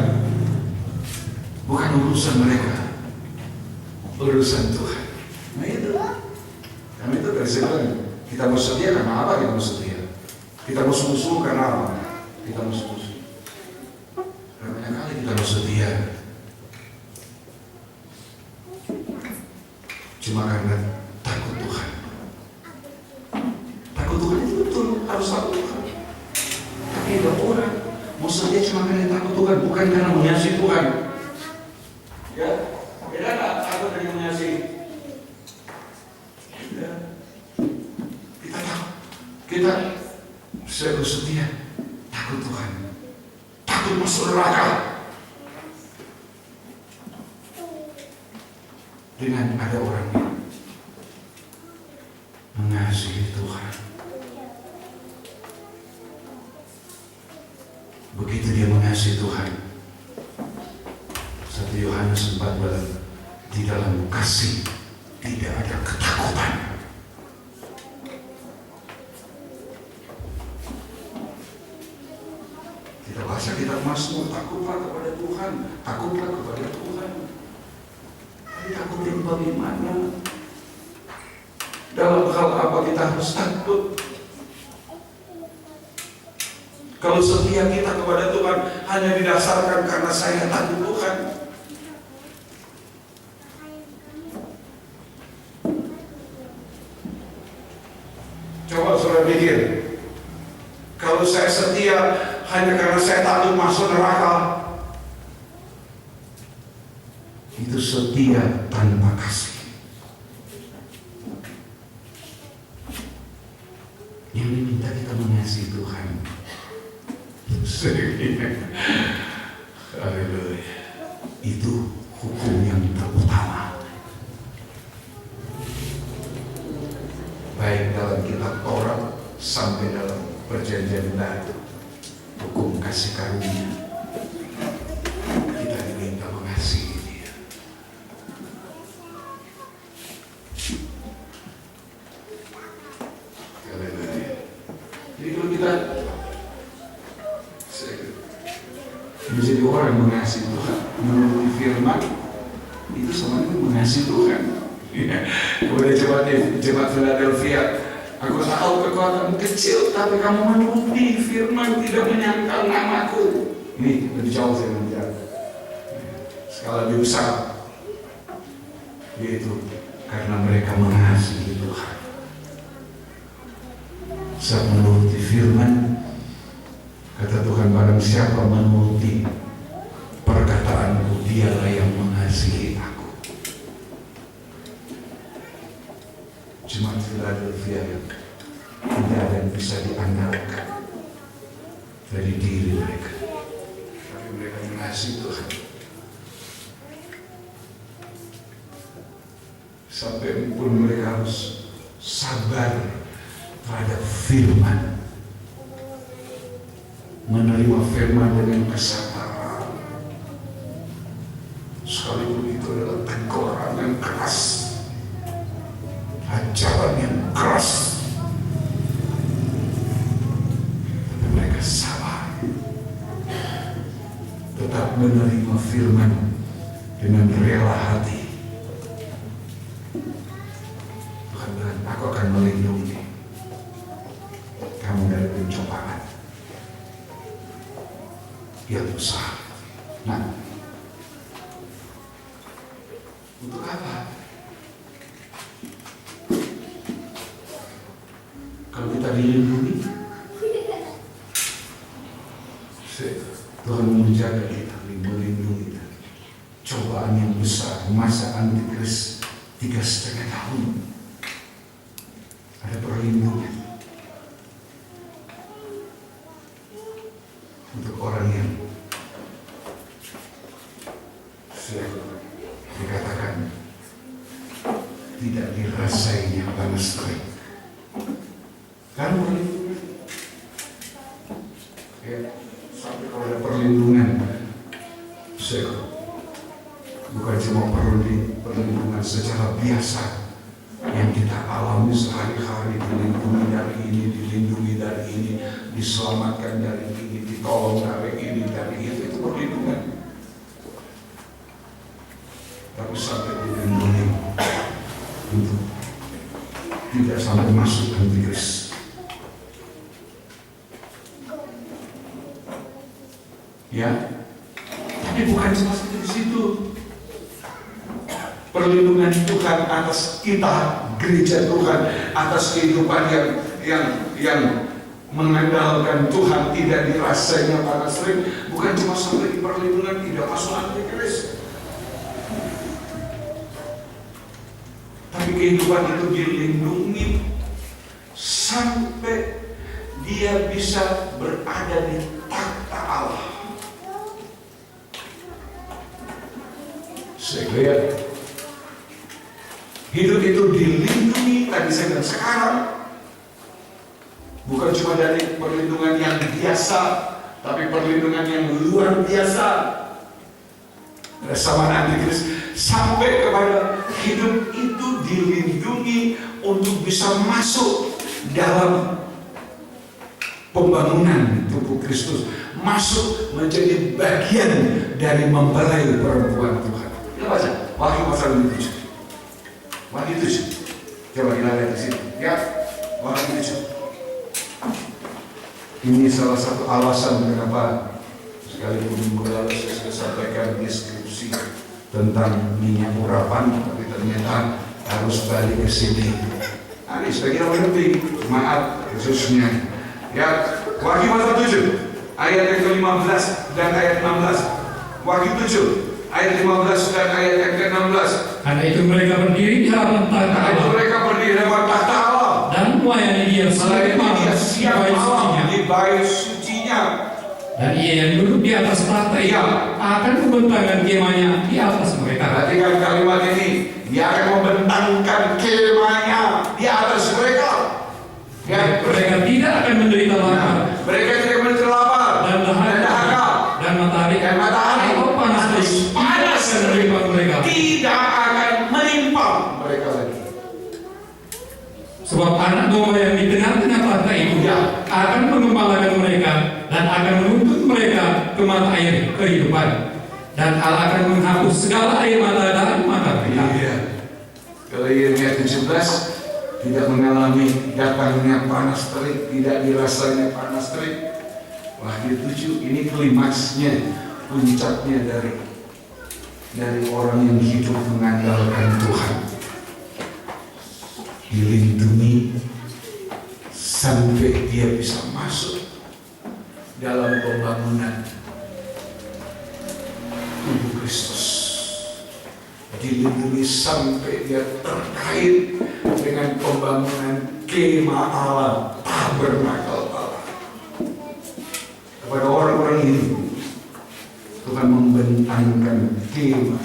bukan urusan mereka, urusan Tuhan. Nah itu, karena itu presiden kita mau setia karena apa? Kita mau setia. Kita mau sungguh-sungguh karena apa? Kita mau sungguh-sungguh. Karena banyak kali kita mau setia cuma karena takut Tuhan. Takut Tuhan itu betul, harus takut Tuhan. Tapi ada orang mau setia cuma karena takut Tuhan, bukan karena mengasihi Tuhan. Ya, beda tak takut dengan mengasihi? Ya. Kita takut, kita saya bersetia takut Tuhan, takut masuk neraka. Dengan ada orang yang mengasihi Tuhan, begitu dia mengasihi Tuhan, 1 Yohanes 4 bilang, di dalam kasih tidak ada ketakutan. Kita baca kitab Mazmur, takutlah kepada Tuhan, takutlah kepada Tuhan. Takutin bagaimana? Dalam hal apa kita harus takut? Kalau setia kita kepada Tuhan hanya didasarkan karena saya takut Tuhan, coba saudara pikir, kalau saya setia hanya karena saya takut masuk neraka, itu setia tanpa kasih. Yang diminta kita mengasihi Tuhan. Haleluya. Itu hukum yang terutama. Baik dalam kitab Taurat sampai dalam perjanjian baru, hukum kasih karunia. Kita diminta mengasihi. Jadi kalau kita menjadi orang mengasihi Tuhan, menuruti firman, itu sama dengan mengasihi Tuhan. Kemudian jemaat Philadelphia, aku tahu kekuatanmu kecil, tapi kamu menuruti firman, tidak menyangkal namaku. Ini lebih jauh saya menjawab. Skala lebih besar, yaitu karena mereka mengasihi Tuhan. Saat menuruti firman, kata Tuhan, barang siapa menuruti perkataanku, dialah yang mengasihi aku. Jemaat Philadelphia yang tidak ada yang bisa diandalkan dari diri mereka, tapi mereka mengasihi Tuhan. Sampai pun mereka harus sabar terhadap firman, menerima firman dengan kesabaran, sekalipun itu adalah teguran yang keras, ajaran yang keras, tapi mereka sabar, tetap menerima firman dengan rela hati. Tuhan bilang, aku akan melindungi kamu dari pencobaan yang besar. Nah, untuk apa? Kalau kita dilindungi, Tuhan menjaga kita, melindungi kita. Cobaan yang besar, masa antikris 3,5 tahun, ada perlindungan untuk orang yang tidak dirasainya panas terik. Kan ya, sampai kalau ada perlindungan, bukan cuma perlindungan secara biasa yang kita alami sehari-hari, dilindungi dari ini, dilindungi dari ini, diselamatkan dari ini, ditolong dari ini, dari itu perlindungan. Tapi sampai dilindungi untuk tidak sampai masuk antikris. Ya, tapi bukan cuma sampai di situ. Perlindungan Tuhan atas kita, gereja Tuhan, atas kehidupan yang mengandalkan Tuhan, tidak dirasainya panas terik, bukan cuma sampai di perlindungan tidak masuk antikris. Tapi kehidupan itu dilindungi sampai dia bisa berada di takhta Allah. Sehingga hidup itu dilindungi tadi saya bilang sekarang, bukan cuma dari perlindungan yang biasa, tapi perlindungan yang luar biasa. Bersama antikris sampai kepada hidup itu dilindungi untuk bisa masuk dalam pembangunan tubuh Kristus, masuk menjadi bagian dari mempelai perempuan Tuhan. Kita baca Wahyu pasal 7. Wahyu 7. Coba kita lihat di sini. Ya, Wahyu 7. Ini salah satu alasan kenapa sekalipun minggu lalu saya sudah sampaikan deskripsi tentang minyak urapan, tapi ternyata harus balik ke sini. Ini sebagai orang penting, jemaat khususnya. Ya, Wahyu pasal 7 ayat yang ke-15 dan ayat 16. Wahyu 7 ayat 15 dan ayat yang ke-16.
Karena itu mereka berdiri di hadapan tahta Allah. Dan melayani Dia sebagai Allah
di bait sucinya.
Dan Ia yang duduk di atas tahta itu akan membentangkan kemahnya di atas mereka.
Perhatikan kalimat ini. Dia akan membentangkan kemahnya di atas mereka. Ya,
mereka tidak akan menderita lapar.
Mereka tidak menderita lapar
dan dahaga dan matahari atau panas akan menimpa mereka.
Tidak akan menimpa mereka lagi.
Sebab anak domba yang di tengah-tengah tahta itu akan mengembalakan mereka dan akan menuntut mereka ke mata air kehidupan, dan Allah akan menghapus segala air mata dari mata mereka. Kalau Yeremia 17 tidak mengalami datangnya panas terik, tidak dirasanya panas terik. Wahyu 7 ini klimaksnya, puncaknya dari orang yang hidup mengandalkan Tuhan. Dilindungi sampai dia bisa masuk dalam pembangunan tubuh Kristus. Dilindungi sampai dia terkait dengan pembangunan kemah Allah, tabernakel Allah. Kepada orang-orang ini Tuhan membentangkan kemah.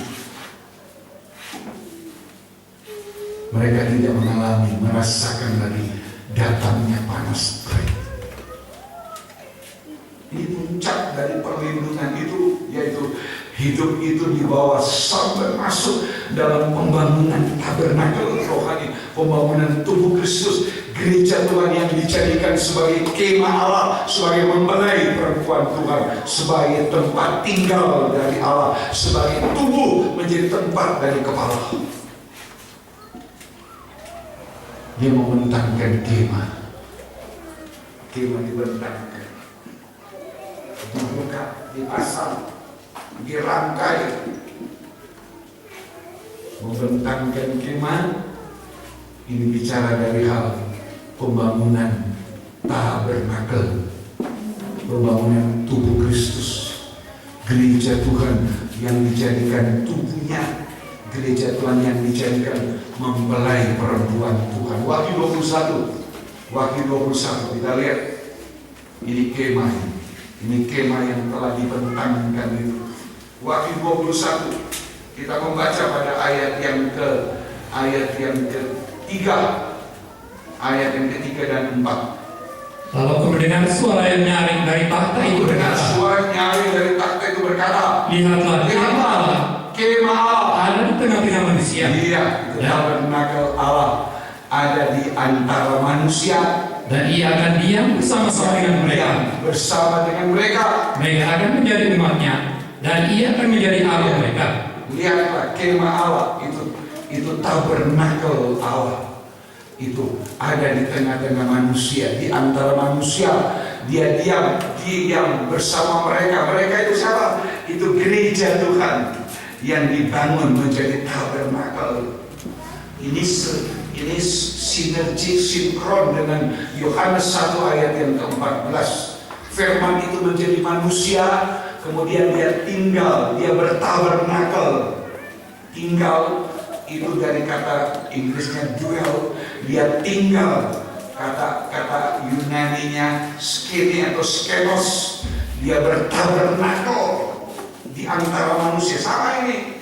Mereka tidak mengalami, merasakan lagi datangnya panas terik. Ini puncak dari perlindungan itu, yaitu hidup itu dibawa sampai masuk dalam pembangunan tabernakel rohani, pembangunan tubuh Kristus, gereja Tuhan yang dijadikan sebagai kemah Allah, sebagai mempelai perempuan Tuhan, sebagai tempat tinggal dari Allah, sebagai tubuh menjadi tempat dari kepala. Dia membentangkan kemah dibentangkan, dibuka, dipasang, dirangkai. Membentangkan kemah ini bicara dari hal pembangunan tabernakel, pembangunan tubuh Kristus, gereja Tuhan yang dijadikan tubuhnya, gereja Tuhan yang dijadikan mempelai perempuan Tuhan. Wahyu 21 kita lihat, ini kemah, ini kemah yang telah dibentangkan itu. Wahyu 21 kita membaca pada ayat yang
ayat yang ketiga, dan 4.
Lalu aku mendengar suara yang nyaring dari takhta itu
Dengan
berkata,
suara nyaring dari takhta itu berkata,
lihatlah, kemah Allah
kemah Allah
ada di tengah-tengah manusia.
Iya, tabernakel Allah ada di antara manusia,
Dan ia akan diam bersama-sama dengan mereka.
bersama dengan mereka.
Mereka akan menjadi umatnya, dan ia akan menjadi Allah mereka.
Lihatlah kemah Allah itu tabernakel Allah. Itu ada di tengah-tengah manusia, di antara manusia. Dia diam bersama mereka. Mereka itu siapa? Itu gereja Tuhan yang dibangun menjadi tabernakel. Ini sinergi, sinkron dengan Yohanes 1 ayat yang ke-14. Firman itu menjadi manusia, kemudian dia tinggal, dia bertabernakel. Tinggal itu dari kata Inggrisnya dwell, dia tinggal. Kata Yunaninya skene atau skenos, dia bertabernakel di antara manusia. Sama ini.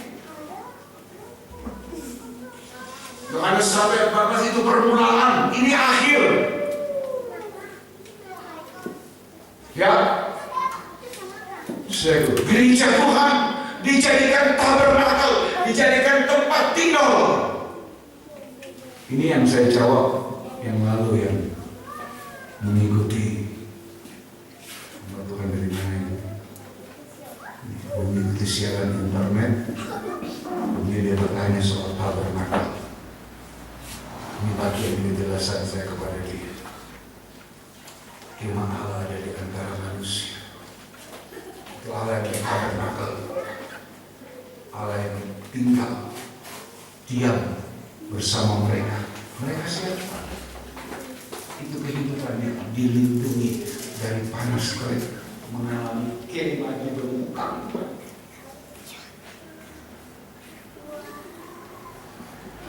Yohanes 1 ayat 14 itu permulaan, ini akhir. Ya, gereja Tuhan dijadikan tabernakel, dijadikan tempat tinggal. Ini yang saya jawab yang lalu yang mengikuti Tuhan dari mana ini? Mengikuti siaran internet, kemudian dia bertanya soal tabernakel. Ini bagian penjelasan saya kepada dia. Kemah Allah ada di antara manusia. Itu Allah yang tabernakel, Allah yang tinggal, diam bersama mereka. Mereka siapa? Itu kehidupannya dilindungi dari panas terik, mengalami kemah di permukaan.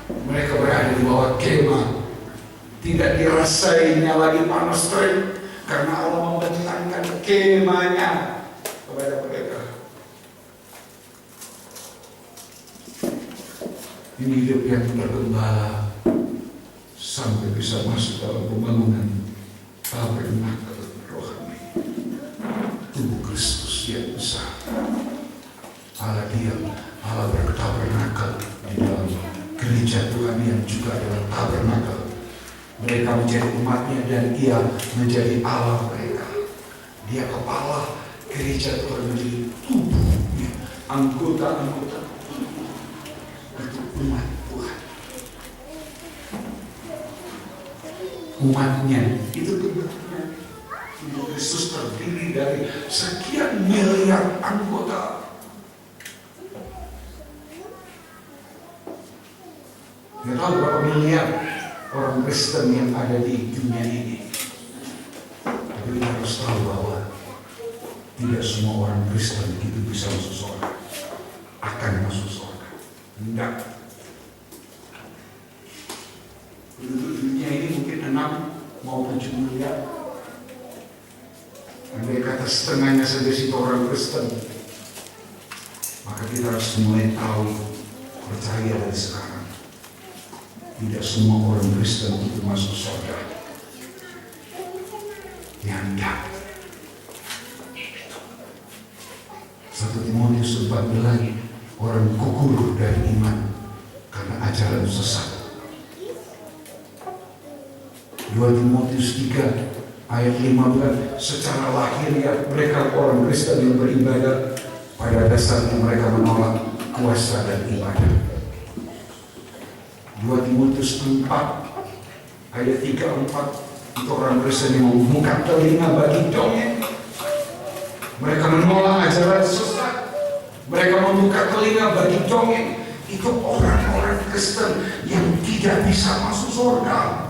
Mereka berada di bawah kemah, tidak dirasainya lagi panas terik karena Allah membentangkan kemahnya kepada mereka. Ini hidup yang bergembala sampai bisa masuk dalam pembangunan tabernakel rohani, tubuh Kristus yang besar. Allah diam, Allah bertabernakel di dalam gereja Tuhan yang juga adalah tabernakel. Mereka menjadi umatnya dan ia menjadi Allah mereka. Dia kepala, gereja Tuhan menjadi tubuhnya, anggota-anggota tubuh itu umat Tuhan. Umatnya itu bentuknya tubuh Kristus terdiri dari sekian miliar anggota. Tidak tahu berapa miliar orang Kristen yang ada di dunia ini. Tapi kita harus tahu bahwa tidak semua orang Kristen itu bisa masuk surga, akan masuk surga. Tidak. Penduduk dunia ini mungkin 6 mau 7 miliar. Andai kata setengahnya saja itu orang Kristen, maka kita harus mulai tahu, percaya dari sekarang. Tidak semua orang Kristen itu masuk surga. Yang enggak. 1 Timotius 4 bilang orang gugur dari iman karena ajaran sesat. 2 Timotius 3 ayat 15, secara lahiriah mereka orang Kristen yang beribadah, pada dasarnya mereka menolak kuasa dan ibadah. 2 Timotius 4 ayat 3-4 itu orang Kristen yang membuka telinga bagi dongeng. Mereka menolak ajaran sesat. Mereka membuka telinga bagi dongeng. Itu orang-orang Kristen yang tidak bisa masuk surga.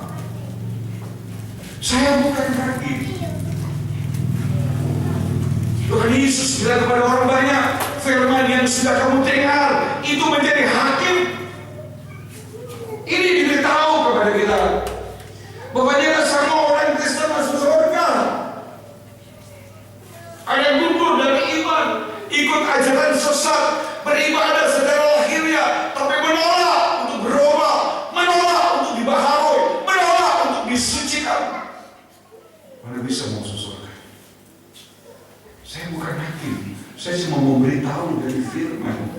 Saya bukan lagi. Tuhan Yesus bilang kepada orang banyak, firman yang sudah kamu dengar itu menjadi hakim. Ini diberitahu kepada kita bahwa tidak semua orang Kristen masuk surga. Ada yang gugur dari iman, ikut ajaran sesat, beribadah secara lahiriah, tapi menolak untuk berubah disucikan, mana bisa masuk surga? Saya bukan hakim, saya cuma memberitahu dari firman.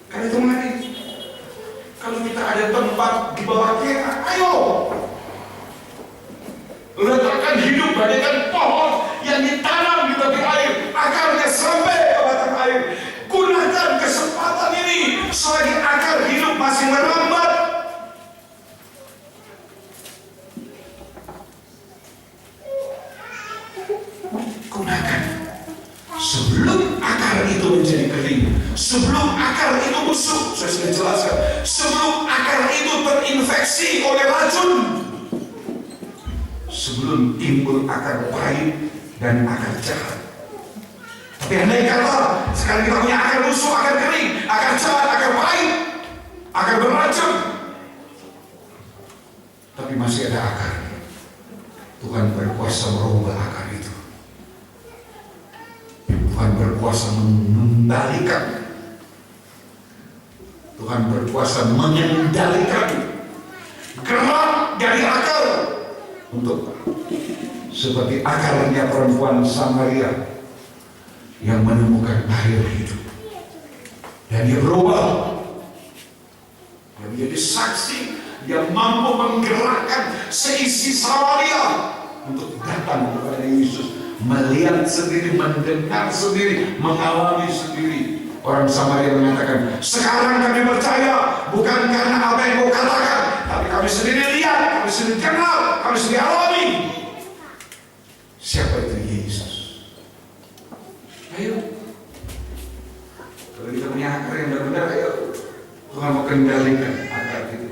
Karena itu mari, kalau kita ada tempat di bawah kemah, ayo letakkan hidup bagaikan pohon yang ditanam di tepi air, akarnya sampai ke batang air. Gunakan kesempatan ini selagi akar hidup masih merambat. Gunakan sebelum akar itu menjadi kering, sebelum akar itu busuk. Saya sudah jelaskan, sebelum akar itu terinfeksi oleh racun, sebelum timbul akar pahit dan akar jahat. Tapi andai kata sekarang kita punya akar busuk, akar kering, akar jahat, akar pahit, akar beracun, tapi masih ada akar, Tuhan berkuasa merubah akar itu. Tuhan berkuasa mengendalikan, Tuhan berkuasa mengendalikan gerak dari akar untuk seperti akarnya perempuan Samaria yang menemukan air hidup, dan dia berubah, dia menjadi saksi, dia mampu menggerakkan seisi Samaria untuk datang kepada Yesus, melihat sendiri, mendengar sendiri, mengalami sendiri. Orang Samaria mengatakan, sekarang kami percaya bukan karena apa yang kau katakan, tapi kami sendiri lihat, kami sendiri kenal, kami sendiri alami. Siapa itu Yesus? Ayo, kalau kita punya akar yang benar-benar, ayo Tuhan mau kendalikan akar itu.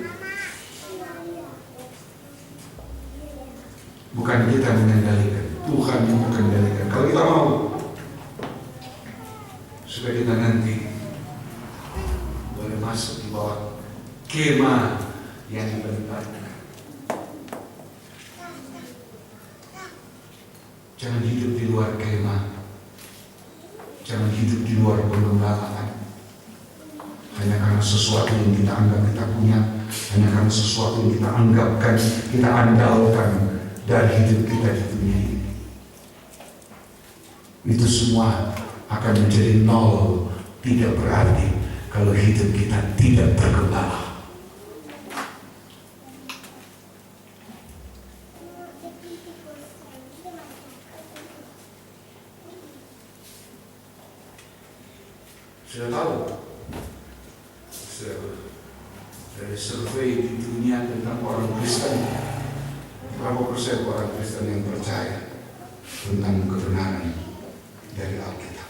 Bukan kita mengendalikan, Tuhan yang mengendalikan. Kalau kita mau, supaya kita nanti boleh masuk di bawah kemah yang dibenarkan. Jangan hidup di luar kemah, jangan hidup di luar penggembalaan, hanya karena sesuatu yang kita anggap kita punya, hanya karena sesuatu yang kita anggapkan, kita andalkan dari hidup kita di dunia ini. Itu semua akan menjadi nol, tidak berarti kalau hidup kita tidak tergembala. Sudah tahu, dari survei di dunia tentang orang Kristen, berapa persen orang Kristen yang percaya tentang kebenaran dari Alkitab?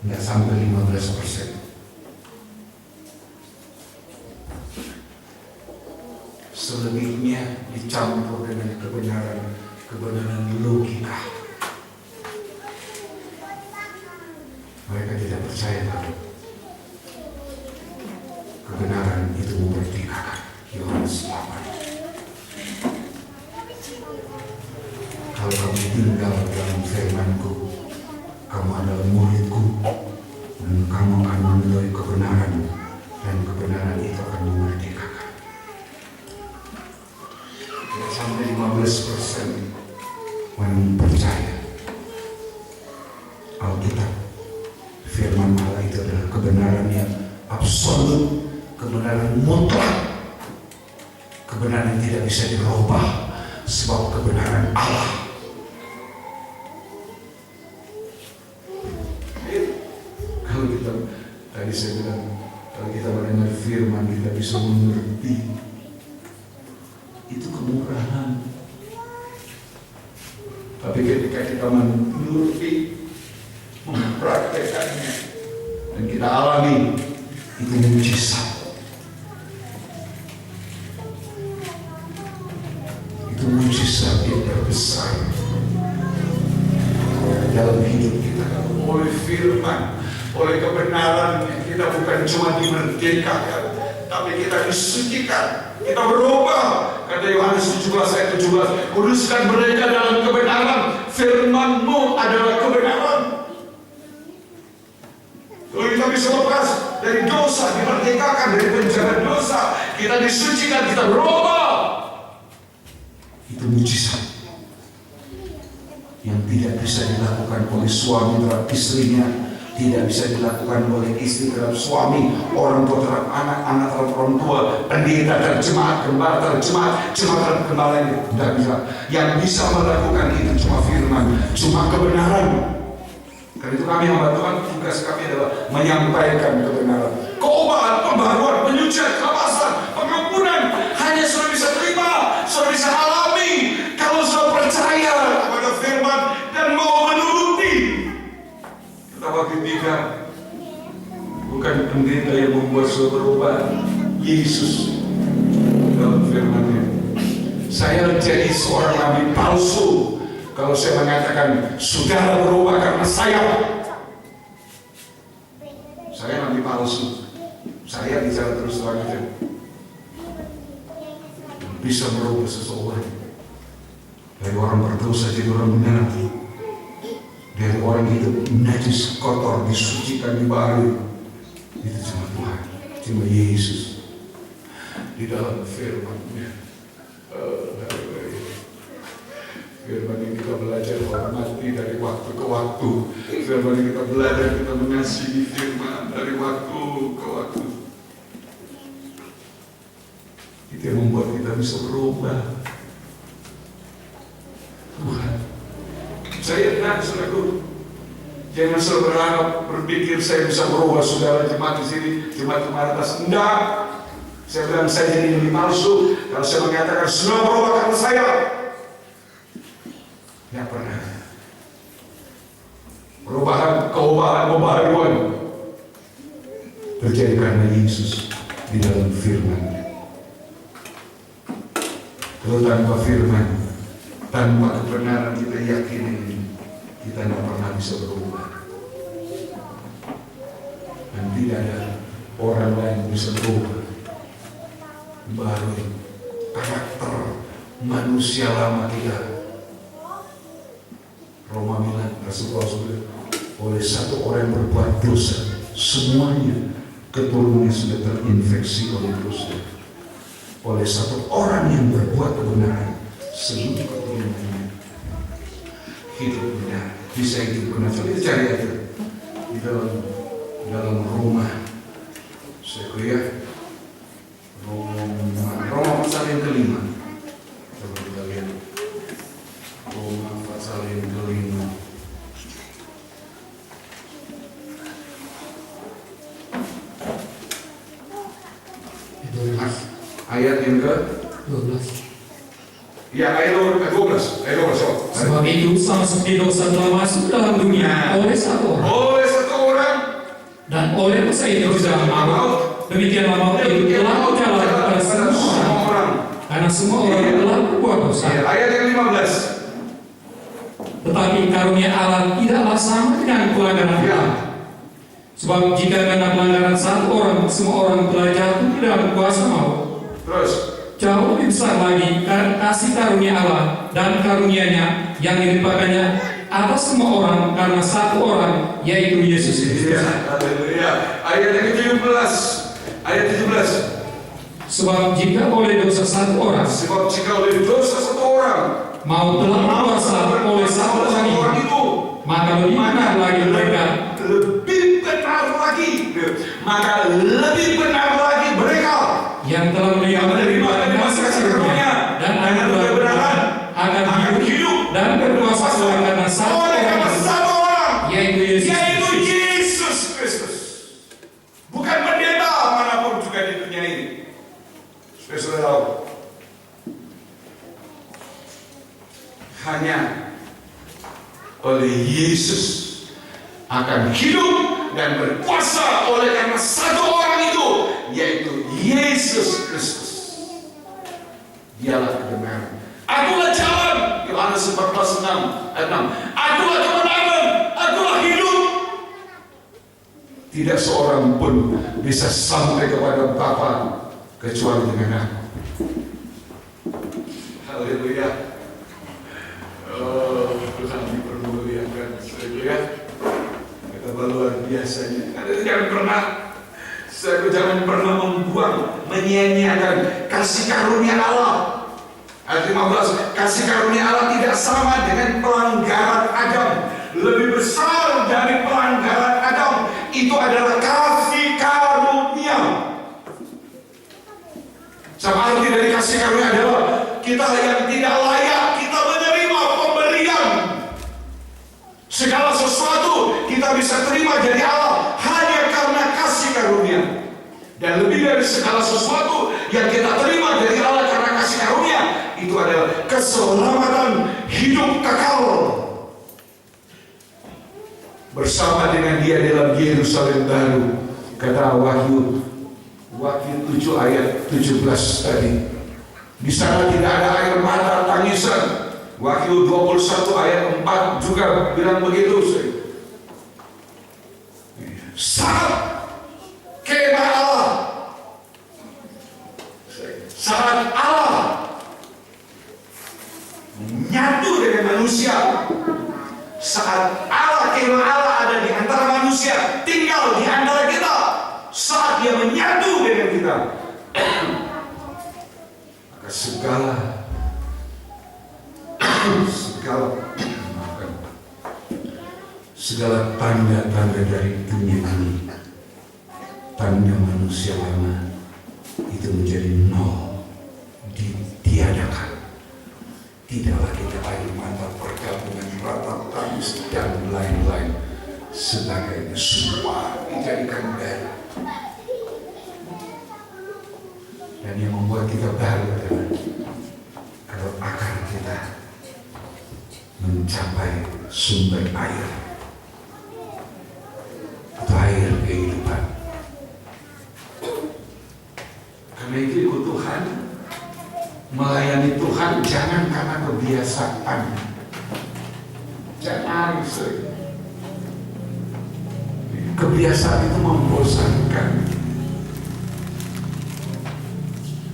Nggak sampai 15%. Selebihnya dicampur dengan kebenaran logika. Mereka tidak percaya kalau kebenaran itu memerdekakan. Yohanes 8. Kalau kamu tinggal dalam firman-Ku, kamu adalah murid-Ku, dan kamu akan memeluk kebenaran, dan kebenaran itu akan memerdekakan. Tidak sampai 15% orang percaya Alkitab, firman Allah itu adalah kebenaran yang absolut, kebenaran mutlak, kebenaran yang tidak bisa dirubah, sebab kebenaran Allah. Kalau kita, tadi saya bilang, kalau kita mendengar firman, kita bisa mengerti. Itu kemurahan. Tapi ketika kita mengerti, mempraktekannya, dan kita alami, itu mujizat. Itu mujizat yang terbesar dalam hidup kita. Oleh firman, oleh kebenaran, kita bukan cuma dimerdekakan, tapi kita disucikan, kita berubah. Kata Yohanes 17 ayat 17, kuduskan mereka dalam kebenaran, firman-Mu adalah kebenaran. Kalau kita bisa lepas dari dosa, dimerdekakan dari penjara dosa, kita disucikan, kita berubah. Itu mujizat yang tidak bisa dilakukan oleh suami terhadap istrinya, tidak bisa dilakukan oleh istri terhadap suami, orang tua terhadap anak, anak terhadap orang tua, pendeta terhadap jemaat, gembala terhadap jemaat, jemaat terhadap gembala. Tidak bisa. Yang bisa melakukan itu cuma firman, cuma kebenaran. Karena itu kami hamba Tuhan, tugas kami adalah menyampaikan kebenaran. Keubatan, pembaruan, penyucian, kelepasan, pengampunan hanya sudah bisa terima, sudah bisa alami kalau sudah percaya kepada firman dan mau menuruti. Tetapi tidak, bukan pendeta yang membuat sudah berubah, Yesus dalam firman-Nya. Saya menjadi seorang nabi palsu kalau saya mengatakan saudara berubah karena saya nabi palsu. Saya bicara terus terang aja. Bisa merubah seseorang dari orang berdosa jadi orang benar, dari orang itu najis, kotor, disucikan, dibaharui. Itu cuma Tuhan, cuma Yesus di dalam firman-Nya. Firman yang kita belajar hormati dari waktu ke waktu. Firman yang kita belajar, kita mengasihi firman dari waktu ke waktu. Itu yang membuat kita bisa berubah. Tuhan, saya tidak, saudaraku, jangan selalu berharap berpikir saya bisa berubah. Saudara jemaat di sini, jemaat atas, enggak. Saya bilang saya jadi nabi palsu kalau saya mengatakan semua berubah karena saya. Tidak pernah. Kebaruan terjadi karena Yesus di dalam firman. Kalau tanpa firman, tanpa kebenaran kita yakini, kita tidak pernah bisa berubah. Dan tidak ada orang lain bisa berubah. Baru karakter manusia lama kita. Roma bilang, Rasul Paulus bilang, oleh satu orang yang berbuat dosa, semuanya keturunannya sudah terinfeksi oleh dosa. Oleh satu orang yang berbuat kebenaran, seluruh keturunannya hidup benar, bisa hidup benar. Coba kita cari aja di dalam Roma. Saya kuliah Roma pasal yang kelima. Coba kita lihat Roma pasal yang kelima. Ayat yang ke-12. Ya, ayat nomor ke-12.
Sebab itu sama seperti dosa telah masuk dalam dunia oleh satu orang, dan oleh dosa itu juga maut, demikianlah maut itu telah berjalan kepada semua orang, karena semua orang telah berbuat dosa.
Ayat yang 15.
Tetapi karunia Allah tidaklah sama dengan pelanggaran Allah. Sebab jika karena pelanggaran satu orang, semua orang telah jatuh di dalam kuasa maut,
terus
jauh lebih besar lagi kasih karunia Allah dan karunia-Nya yang dilimpahkannya atas semua orang karena satu orang, yaitu Yesus Kristus.
Haleluya. Ayat yang ke-17. Ayat 17.
Sebab jika oleh dosa satu orang maut telah berkuasa oleh satu orang itu, maka lebih benar lagi mereka yang telah menerima kasih karunia dan anugerah akan hidup dan berkuasa oleh karena satu orang, yaitu Yesus
Kristus. Bukan pendeta manapun juga di dunia ini. Sudah tahu. Hanya oleh Yesus akan hidup dan berkuasa oleh karena satu orang itu, yaitu Yesus Kristus. Dialah kebenaran. Akulah jalan, Yohanes 14:6. Akulah kebenaran, akulah hidup. Tidak seorang pun bisa sampai kepada Bapa kecuali dengan aku. Haleluya. Oh, Tuhan dipermuliakan. Haleluya. Betapa luar biasanya. Jangan pernah membuang, menyia-nyiakan kasih karunia Allah. Ayat 15, kasih karunia Allah tidak sama dengan pelanggaran Adam. Lebih besar dari pelanggaran Adam, itu adalah kasih karunia. Sama arti dari kasih karunia adalah kita yang tidak layak, kita menerima pemberian. Segala sesuatu kita bisa terima dari Allah hanya karena kasih karunia. Dan lebih dari segala sesuatu yang kita terima dari Allah karena kasih karunia, itu adalah keselamatan hidup kekal bersama dengan Dia dalam Yerusalem baru. Kata Wahyu 7 ayat 17 tadi, di sana tidak ada air mata tangisan. Wahyu 21 ayat 4 juga bilang begitu. Saat kemah Allah, saat Allah menyatu dengan manusia, saat Allah, kemah Allah ada di antara manusia, tinggal di antara kita, saat Dia menyatu dengan kita, maka segala tanda-tanda dari dunia ini, tanda manusia lama, itu menjadi nol, ditiadakan. Tidak lagi ada air mata, pergabungan, ratap tangis, dan lain-lain sebagainya. Semua dijadikan baru. Dan yang membuat kita baru adalah kalau akar kita mencapai sumber air atau air kehidupan. Karena itu ikut Tuhan, melayani Tuhan jangan karena kebiasaan, jangan kebiasaan itu membosankan.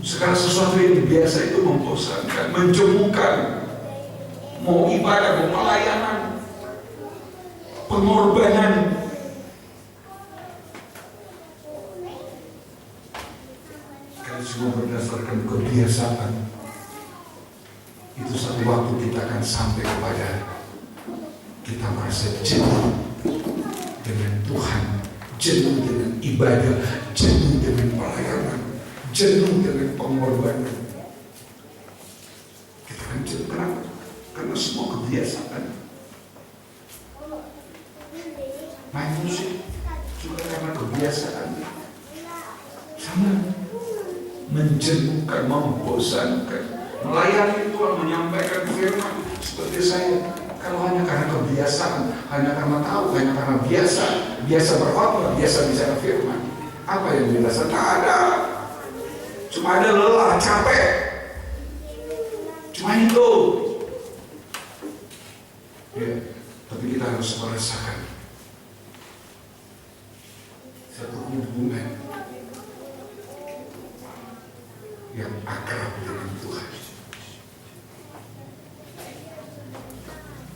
Segala sesuatu yang biasa itu membosankan, menjemukan. Mau ibadah, mau pelayanan, pengorbanan, kalau semua berdasarkan kebiasaan, itu satu waktu kita akan sampai kepada kita merasa jenuh dengan Tuhan, jenuh dengan ibadah, jenuh dengan pelayanan, jenuh dengan pengorbanan. Kita akan jenuh. Kenapa? Karena semua kebiasaan. Main musik juga karena kebiasaan. Sama, menjenuhkan, membosankan. Melayani Tuhan, menyampaikan firman seperti saya. Kalau hanya karena kebiasaan, hanya karena tahu, hanya karena biasa berkhotbah, biasa bicara firman, apa yang dirasa? Tak ada. Cuma ada lelah, capek. Cuma itu. Ya, tapi kita harus merasakan satu hubungan yang akrab dengan Tuhan.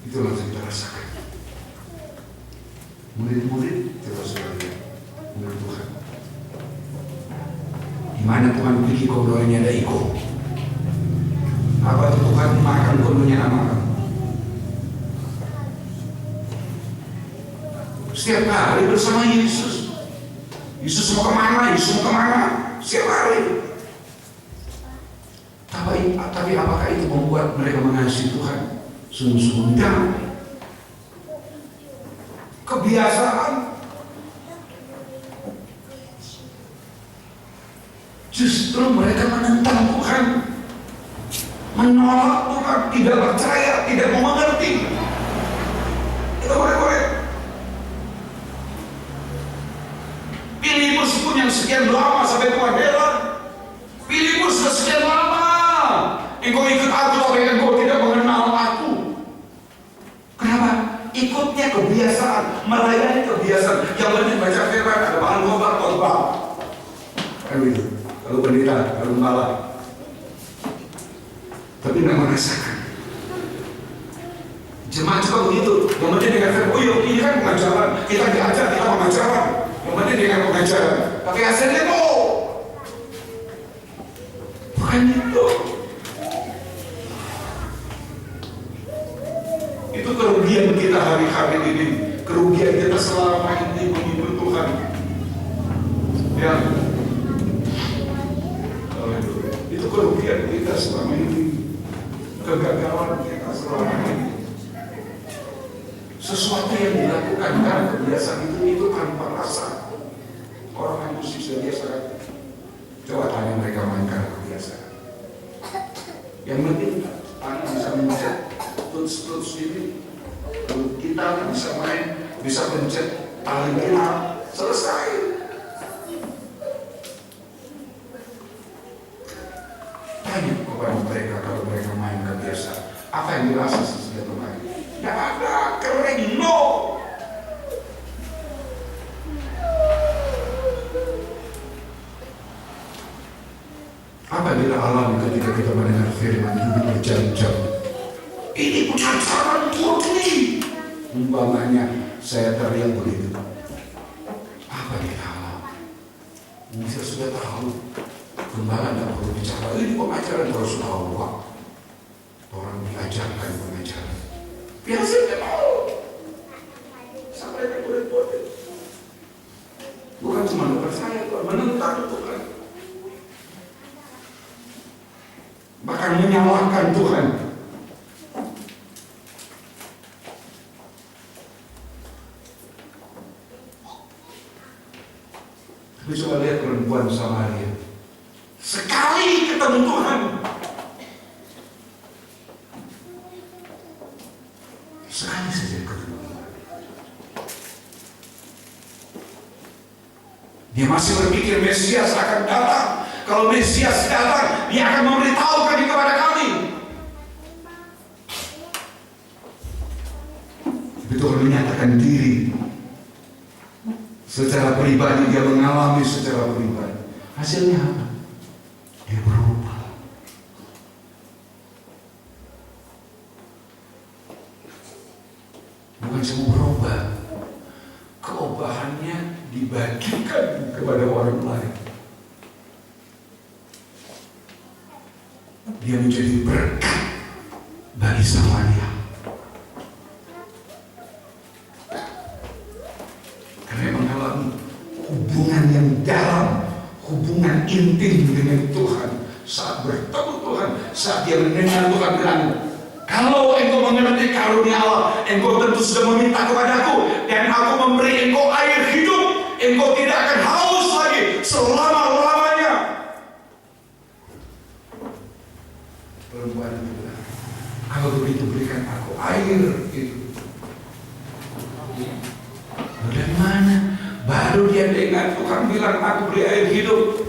Itulah yang kita rasakan. Murid-murid terus sekalian, murid Tuhan. Di mana Tuhan pergi kodolnya ada ikut. Apa Tuhan makan kodolnya makan. Setiap hari bersama Yesus. Yesus mau kemana? Yesus mau kemana? Setiap hari. Tapi apakah itu membuat mereka mengasihi Tuhan? Sungguh-sungguh tidak. Kebiasaan. Justru mereka menentang Tuhan, menolak Tuhan, tidak percaya, tidak mau mengerti. Itu murid-murid. Filipus pun yang sekian lama sampai Tuhan heran. Filipus sudah sekian lama. Engkau ikut aku tapi engkau tidak mengenal aku. Kenapa? Ikutnya kebiasaan, melayani kebiasaan. Yang penting baca firman, ada bahan khotbah. Kan begitu. Kalau pendeta, kalau gembala. Tapi tidak merasakan. Jemaat juga begitu. Yang penting dengan firman, oh ini kan pengajaran. Kita diajar, kita pengajaran. Yang penting dengan pengajaran. Tapi hasilnya itu bukan itu. kerugian kita hari-hari ini, kerugian kita selama ini menghibur Tuhan. Ya, itu kerugian kita selama ini, kegagalan kita selama ini. Sesuatu yang dilakukan karena kebiasaan itu tanpa rasa. Orang yang musik sudah biasa kan? Coba tanya mereka main karena kebiasaan. Yang penting tangan bisa mencet tuts ini, kita bisa main, bisa pencet tali kita, selesai. Tanya kepada mereka kalau mereka main kebiasaan, apa yang dirasa sesudah bermain? Tidak ada, kering, no. Apa yang kita alami ketika kita mendengar firman hidup berjam-jam? Ini penasaran murni. Umpamanya saya teriak begitu. Apa yang kita alami? Saya sudah tahu. Gembala tidak perlu bicara. Ini pengajaran Rasulullah. Orang diajarkan pengajaran. Biasanya mau. Sampai ke boleh-boleh. Bukan cuma percaya Tuhan, menentang Tuhan. Bahkan menyalahkan Tuhan. Tapi coba lihat perempuan Samaria. Sekali ketemu Tuhan, sekali saja ketemu Tuhan, dia masih berpikir Mesias akan datang. Kalau Mesias datang, dia akan memberitahukan kepada kami. Tapi Tuhan menyatakan diri secara pribadi, dia mengalami secara pribadi. Hasilnya apa? Dia berubah. Bukan cuma berubah, keubahannya dibagikan kepada orang lain. Dia menjadi berkat bagi Samaria. Karena mengalami hubungan yang dalam, hubungan intim dengan Tuhan. Saat bertemu Tuhan, saat dia mendengar Tuhan bilang, kalau engkau mengerti karunia Allah, engkau tentu sudah meminta kepadaku, dan aku memberi engkau air hidup. Engkau tidak akan haus lagi selama-lamanya. Perempuan itu bilang, kalau begitu berikan aku air itu. Dari mana? Baru dia dengar Tuhan bilang aku beri air hidup.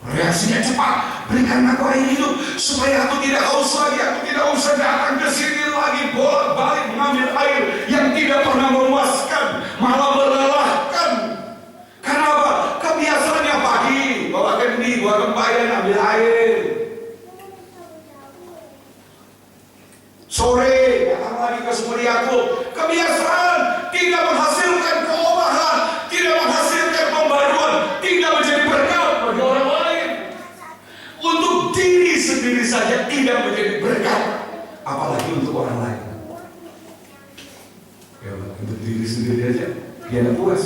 Reaksinya cepat, berikan aku air hidup supaya aku tidak haus lagi, aku tidak usah datang ke sini lagi bolak-balik mengambil air yang tidak pernah memuaskan, malah melelahkan. Karena apa? Kebiasaannya pagi bawa kendi, bawa tempayan, ambil air. Sore datang lagi ke sumur Yakub. Kebiasaan tidak menghasilkan keobahan, tidak menghasilkan pembaruan, tidak menjadi berkat bagi orang lain. Untuk diri sendiri saja tidak menjadi berkat, apalagi untuk orang lain. Ya, untuk diri sendiri aja dia tidak puas.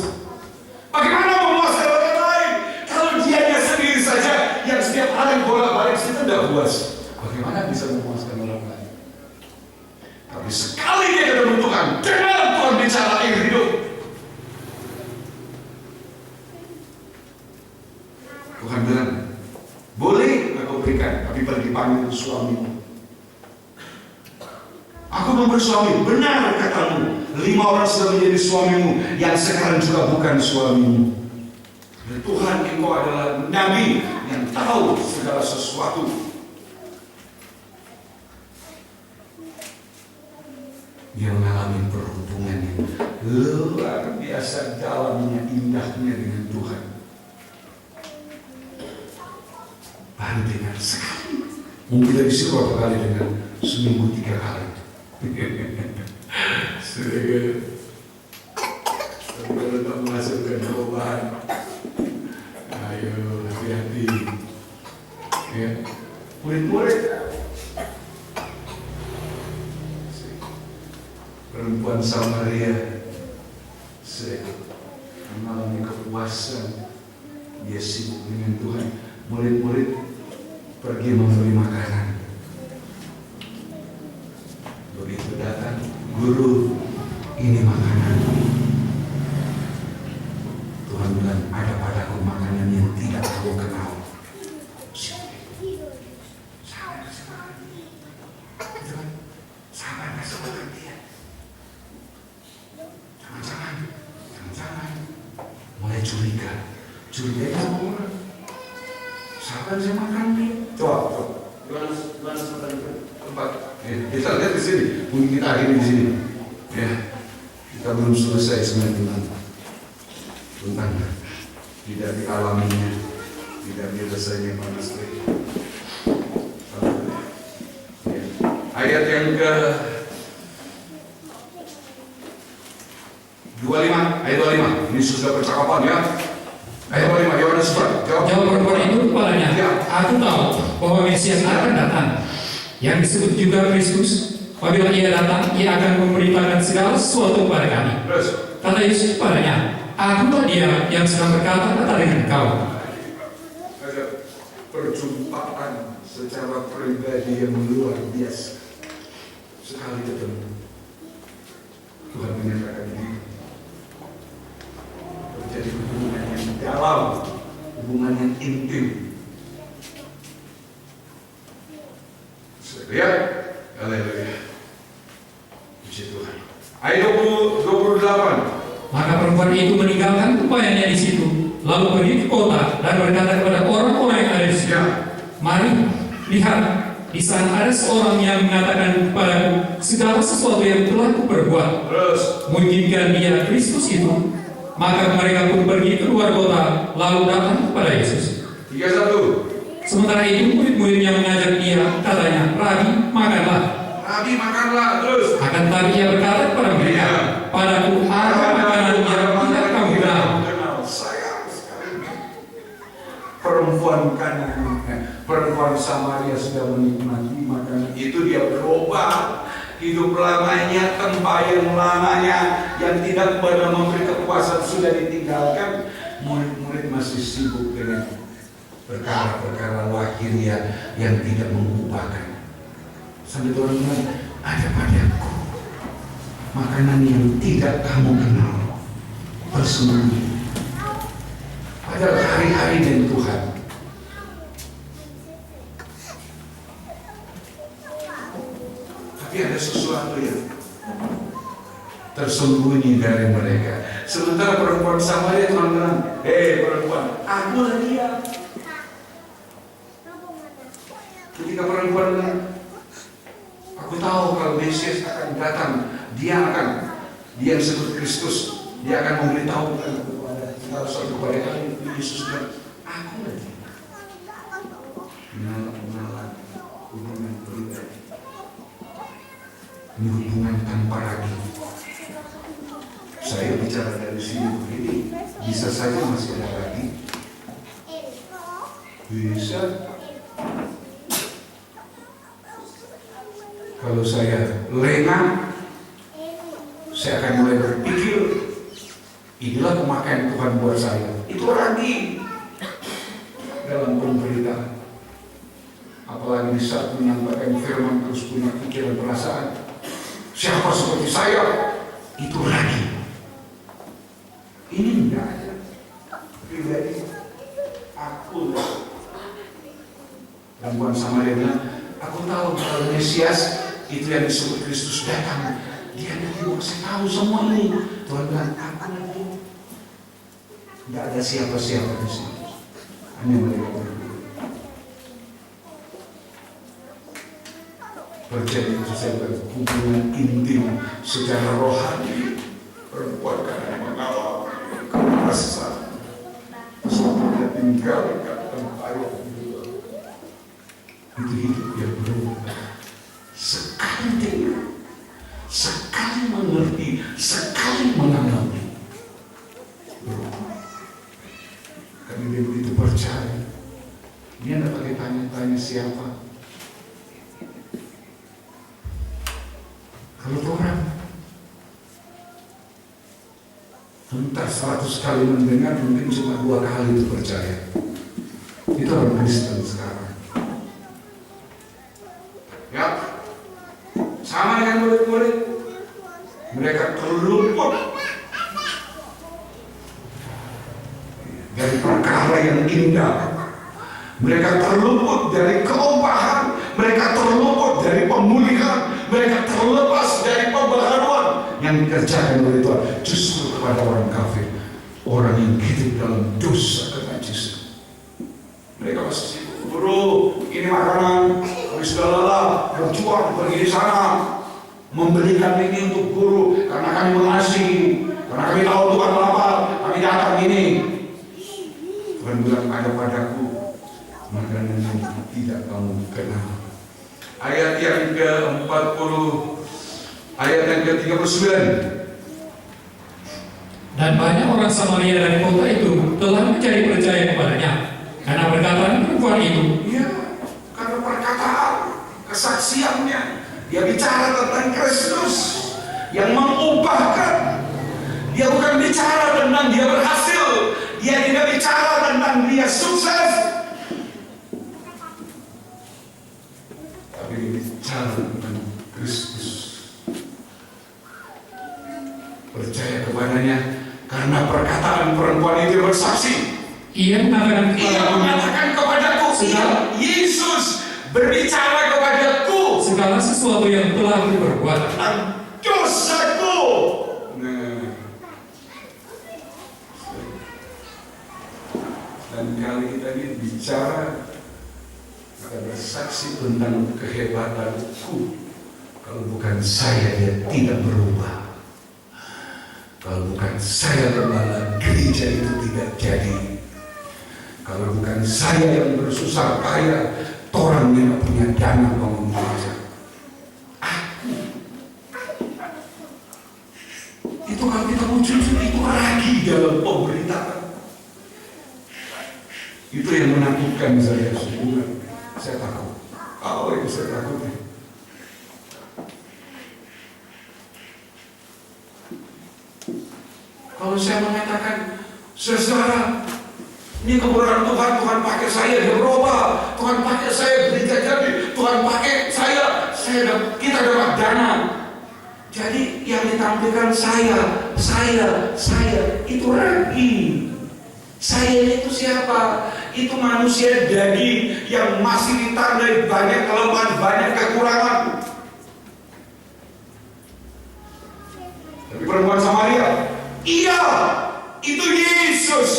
Bagaimana memuaskan orang lain kalau dianya sendiri saja yang setiap hari bolak-balik situ tidak puas? Bagaimana bisa memuaskan orang lain? Tapi sekali dia ketemu Tuhan, dengar Tuhan bicara air hidup. Tuhan bilang, boleh aku berikan, tapi pergi panggil suamimu. Aku memberi suami, benar katamu. 5 orang sudah menjadi suamimu, yang sekarang juga bukan suamimu. Dan Tuhan, engkau adalah nabi yang tahu segala sesuatu. Dia mengalami perhubungan yang luar biasa dalamnya, indahnya dengan Tuhan. Baru dengar sekali. Mungkin dari situ berapa kali dengar? Seminggu 3 kali. Tapi kalau tak masukkan perubahan, ayo hati-hati. Ya, murid-murid. perempuan Samaria mengalami kepuasan. Dia sibuk dengan Tuhan. Murid-murid pergi membeli makanan. Begitu datang, guru, ini makanan. Tuhan bilang, ada padaku makanan yang tidak kamu kenal. Jangan. Mulai curiga itu orang. Sahabat saya makan nih. Coba. Gimana tempat? Kita lihat di sini. Mungkin kita akhiri di sini. Ya, kita belum selesai sebenarnya tentang tidak dialaminya, tidak dirasanya panas lagi. Ya. Ayat yang ke 25, ayat 25. Ini sudah percakapan ya. Ayat 25, Yohanes
jawab perempuan itu kepadanya, aku tahu bahwa Mesias akan datang, yang disebut juga Kristus. Apabila ia datang, ia akan memberitakan segala sesuatu kepada kami. Kata Yesus kepadanya, akulah dia yang sedang berkata-kata dengan kau.
Ada perjumpaan secara pribadi yang luar biasa. Sekali ketemu, Tuhan menyatakan diri. Terjadi hubungan yang dalam, hubungan yang intim. Lihat, haleluya. Puji Tuhan. Ayat 28.
Maka perempuan itu meninggalkan tumpayannya di situ, lalu pergi ke kota dan berkata kepada orang-orang yang ada di situ, mari, lihat, di sana ada seorang yang mengatakan kepadaku segala sesuatu yang telah kuperbuat. Mungkinkah dia Kristus itu? Maka mereka pun pergi keluar kota, lalu datang kepada Yesus.
31.
Sementara itu murid-murid yang mengajak dia, katanya, Rabi, makanlah.
Rabi, makanlah. Terus.
Akan tetapi ia berkata kepada mereka, padaku ada makanan yang tidak kamu kenal.
Sayang sekali. Perempuan Samaria sudah menikmati makanan itu, dia berubah hidup lamanya, tempayan lamanya yang tidak pernah memberi kepuasan sudah ditinggalkan. Murid-murid masih sibuk dengan perkara-perkara lahiriah yang tidak mengubahkan. Sampai Tuhan bilang, ada padaku makanan yang tidak kamu kenal, tersembunyi. Padahal hari-hari dengan Tuhan. Tapi ada sesuatu yang tersembunyi dari mereka. Sementara perempuan Samaria, Tuhan bilang, hei perempuan, akulah dia. Ketika perempuan bilang, aku tahu kalau Mesias akan datang, dia yang disebut Kristus, dia akan memberitahukan kepada segala sesuatu kepada kami. Yesus bilang, akulah dia. Kenalan hubungan pribadi. Ini hubungan tanpa ragu. Saya bicara dari sini begini, bisa saja masih ada lagi. Bisa. Kalau saya lengah, saya akan mulai berpikir, inilah pemakaian Tuhan buat saya. Itu lagi dalam pemberitaan. Apalagi di saat menyampaikan firman terus punya pikiran perasaan. Siapa seperti saya? Itu lagi. Ini enggak ada. Pribadi. Aku. Perempuan Samaria bilang, aku tahu kalau Mesias itu yang disebut Kristus datang. Dia nanti mau saya tahu semua ini. Tuhan bilang, aku nanti. Enggak ada siapa-siapa di sini. Hanya mereka berdua. Terjadi sesuatu hubungan intim secara rohani. Perempuan karena mengalami kekerasan, setelah tinggalkan tempat itu hidup yang berubah. Sekali dengar, sekali mengerti, sekali mengalami, berubah. Karena dia begitu percaya, dia tidak pakai tanya-tanya siapa. Kalau orang Entah 100 kali mendengar, mungkin cuma 2 kali itu percaya. Itu orang Kristen sekarang. Ya, sama dengan murid-murid. Mereka terluput dari perkara yang indah. Mereka terluput dari keumpahan. Mereka terluput dari pemulihan. Mereka terlepas dari pembaharuan yang dikerjakan oleh Tuhan. Justru kepada orang kafir, orang yang hidup dalam dosa kenajisan. Mereka masih sibuk, guru, ini makanan, kami sudah lelah, berjuang pergi di sana, membelikan ini untuk guru, karena kami mengasihi, karena kami tahu Tuhan lapar, kami datang ini. Tuhan bilang, ada padaku makanan yang tidak kamu kenal. Ayat yang ke-40, ayat yang ke-39.
Dan banyak orang Samaria dari kota itu telah mencari percaya kepadanya karena perkataan perempuan itu.
Ya, karena perkataan, kesaksiannya, dia bicara tentang Kristus yang mengubahkan. Dia bukan bicara tentang dia berhasil, dia tidak bicara tentang dia sukses, tapi dia bicara tentang Kristus. Percaya kepadanya karena perkataan perempuan itu bersaksi.
Ia
mengatakan kepadaku, Yesus berbicara kepadaku
segala sesuatu yang telah diperbuat
tentang dosaku. Dan kali tadi bicara, maka bersaksi tentang kehebatanku. Kalau bukan saya, dia tidak berubah. Kalau bukan saya, gembala gereja itu tidak jadi. Kalau bukan saya yang bersusah payah, orang yang punya dana bangun gereja. Itu kalau kita mau jujur, itu lagi dalam pemberitaan. Itu yang menakutkan saya sebenarnya. Saya takut. Apa yang saya takutnya? Kalau saya mengatakan, saudara, ini kemurahan Tuhan, Tuhan pakai saya, dia berubah, Tuhan pakai saya, gereja jadi, Tuhan pakai saya, kita dapat dana. Jadi yang ditampilkan saya, itu lagi. Saya itu siapa? Itu manusia daging yang masih ditandai banyak kelemahan, banyak kekurangan. Tapi perempuan Samaria, iya, itu Yesus.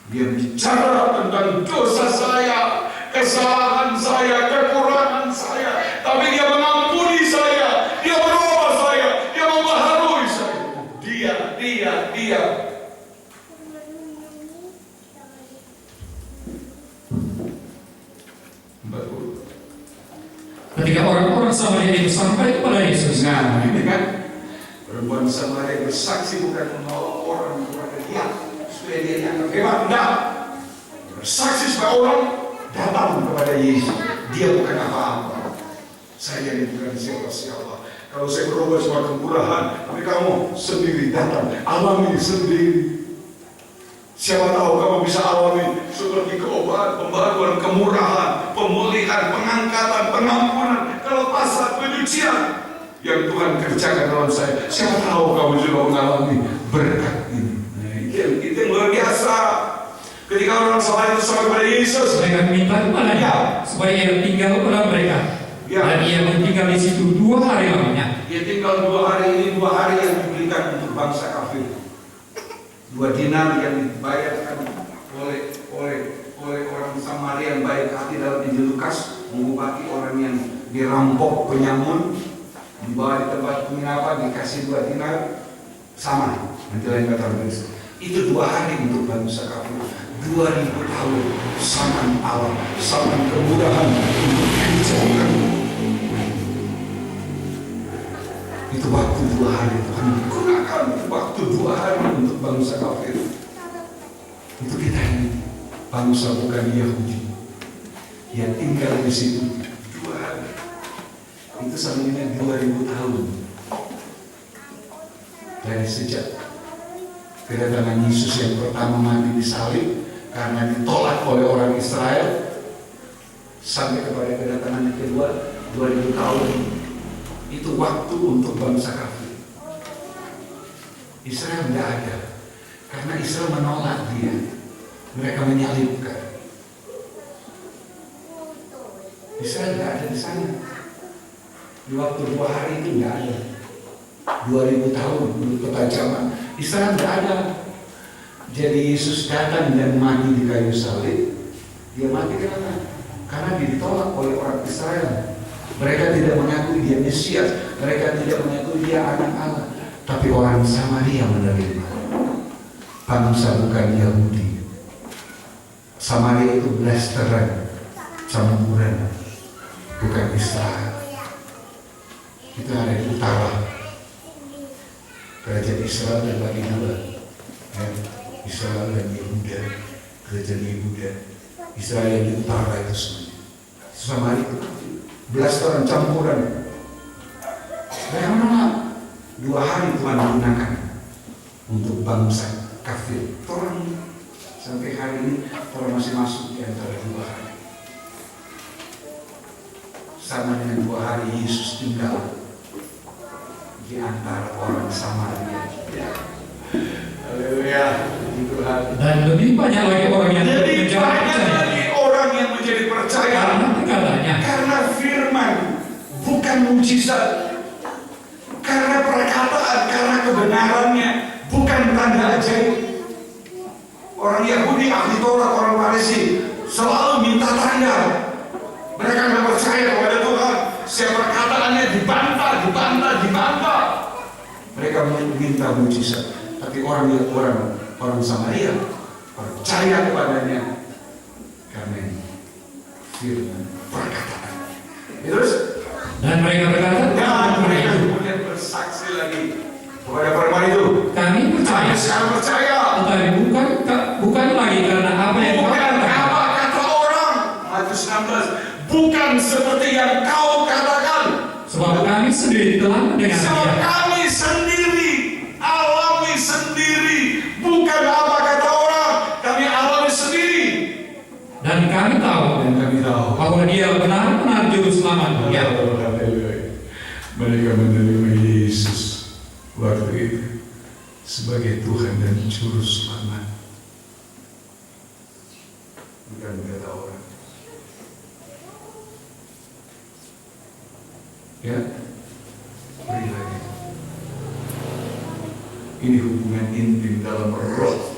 Dia bicara tentang dosa saya, kesalahan saya, kekurangan saya, tapi dia mengampuni saya, dia berubah saya, dia membaharui saya. Dia. Betul.
Ketika orang-orang Samaria itu sampai kepada Yesus,
Nah, ini kan perempuan Samaria bersaksi bukan menolong orang kepada dia supaya dia dianggap hebat, enggak. Bersaksi supaya orang datang kepada Yesus. Dia bukan apa-apa. Saya ini bukan siapa-siapa. Kalau saya berubah soal kemurahan, tapi kamu sendiri datang, alami sendiri. Siapa tahu kamu bisa alami seperti keobahan, pembaharuan, kemurahan, pemulihan, pengangkatan, pengampunan, kelepasan, penyucian yang Tuhan kerjakan dalam saya. Siapa tahu kamu juga mengalami berkat ini. Nah, itu yang luar biasa. Ketika orang Samaria itu sampai kepada Yesus,
mereka minta kepadanya supaya ia tinggal kepada mereka. Dan ia tinggal di situ 2 hari lamanya.
Dia tinggal 2 hari ini, 2 hari yang diberikan untuk bangsa kafir. 2 dinar yang dibayarkan oleh orang Samaria yang baik hati dalam Injil Lukas, mengobati orang yang dirampok penyamun, dibawa di tempat penginapan, dikasih 2 dinar, sama. Nanti lain kata Yesus. Itu 2 hari untuk bangsa kafir. 2000 tahun zaman Allah, zaman kemudahan untuk dijadikan. Itu waktu 2 hari Tuhan gunakan waktu 2 hari untuk bangsa kafir. Itu kita ini bangsa bukan Yahudi. Dia tinggal di situ 2 hari. Itu itu sama dengan 2000 tahun. Dari sejak kedatangan Yesus yang pertama mati di salib karena ditolak oleh orang Israel sampai kepada kedatangan yang kedua 2000 tahun. Itu waktu untuk bangsa kafir. Israel tidak ada karena Israel menolak dia. Mereka menyalibkan. Israel tidak ada di sana. Di waktu 2 hari itu tidak ada. 2000 tahun menurut peta zaman Israel tidak ada. Jadi Yesus datang dan mati di kayu salib. Dia mati kenapa? Karena dia ditolak oleh orang Israel. Mereka tidak mengakui dia Mesias. Mereka tidak mengakui dia anak Allah. Tapi orang Samaria menerima. Bangsa bukan Yahudi. Samaria itu blasteran, campuran, bukan Israel. Itu ada di utara. Kerajaan Israel terbagi dua, ya. Israel dan Yehuda. Kerajaan Yehuda, Israel yang di utara itu semuanya. Samaria itu blasteran, campuran. Mereka menolak. 2 hari Tuhan gunakan untuk bangsa kafir. Orang sampai hari ini orang masih masuk di antara 2 hari. Sama dengan 2 hari Yesus tinggal di antara orang Samaria. Haleluya, Tuhan.
Dan lebih banyak lagi orang yang
Lebih banyak lagi orang yang menjadi percaya karena firman, bukan mujizat. Karena perkataan, karena kebenarannya, bukan tanda ajaib. Orang Yahudi, ahli Taurat, orang Farisi selalu minta tanda. Mereka tidak percaya kepada Tuhan. Setiap perkataannya dibantah. Mereka meminta mujizat. Tapi orang Samaria percaya kepadanya karena firman perkataan. Terus
dan mereka berkata,
dan mereka kemudian bersaksi lagi kepada firman itu.
Kami percaya.
Sekarang percaya.
Tetapi bukan lagi karena apa yang
Bukan apa kata orang. Matius 16. Bukan seperti yang kau katakan.
Sebab kami sendiri telah mendengar
Sebab
dia.
kami sendiri alami sendiri. Bukan apa kata orang. Kami alami sendiri.
Dan kami tahu bahwa dia benar-benar juru selamat. Ya.
Mereka menerima Yesus waktu itu sebagai Tuhan dan Juru Selamat. Bukan kata orang. Ya, beri lagi. Ini hubungan intim dalam roh.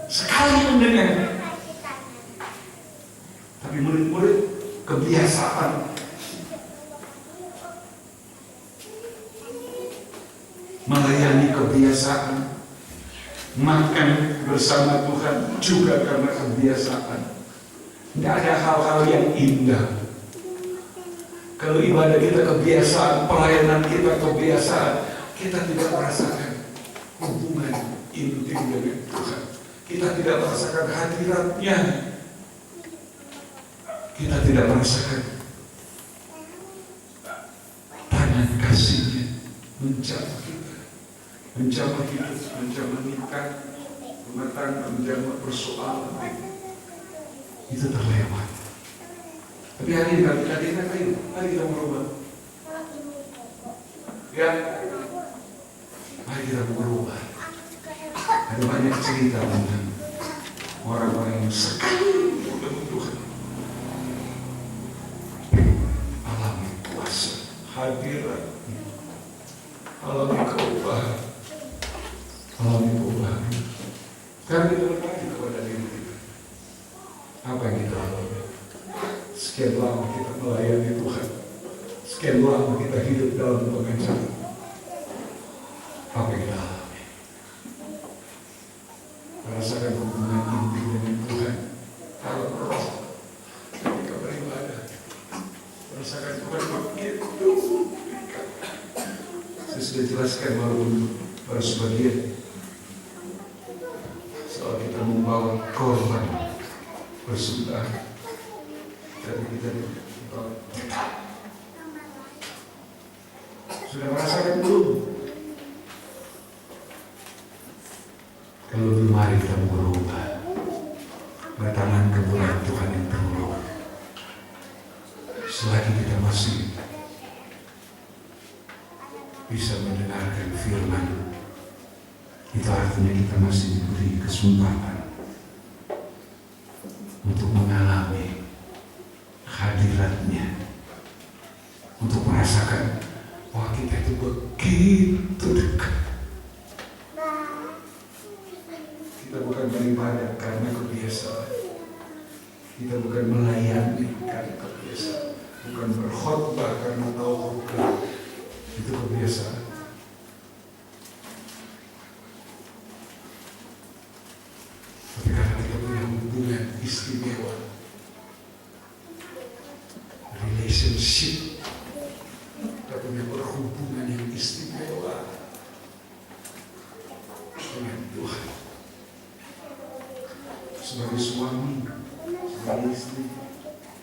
Sekali mendengar, tapi murid-murid kebiasaan. Melayani kebiasaan, makan bersama Tuhan juga karena kebiasaan. Tidak ada hal-hal yang indah. Kalau ibadah kita kebiasaan, pelayanan kita kebiasaan, kita tidak merasakan hubungan intim dengan Tuhan. Kita tidak merasakan hadiratnya. Kita tidak merasakan tangan kasihnya menjamah kita, menjamah hidup, menjamah nikah, rumah tangga, menjamah persoalan. Itu terlewat. Tapi hari ini kita lihat ayo, mari kita merubah. Ya, mari kita merubah. Ada banyak cerita tentang orang-orang yang sekali bertemu Tuhan. Alami kuasa, hadirat, alami keubahan, alami perubahan. Sekarang kita berbagi kepada diri kita. Apa yang kita alami? Sekian lama kita melayani Tuhan. Sekian lama kita hidup dalam pengajaran. Apa yang kita alami? Merasakan hubungan intim dengan Tuhan dalam roh ketika beribadah. Merasakan Tuhan begitu. Saya sudah jelaskan walaupun baru sebagian soal kita membawa korban bersembah. Jadi kita tetap Sudah merasakan belum? Kalau belum, mari kita berubah. Bertangan kemuliaan Tuhan yang terulung. Selagi kita masih bisa mendengarkan firman, itu artinya kita masih diberi kesempatan untuk mengalami hadiratnya, untuk merasakan bahwa kita itu begitu dekat. Kita bukan beribadah karena kebiasaan, kita bukan melayani karena kebiasaan, bukan berkhotbah karena tahu itu kebiasaan. Tapi karena kita punya hubungan istimewa, relationship, kita punya berhubungan yang istimewa dengan Tuhan. Sebagai suami, sebagai istri,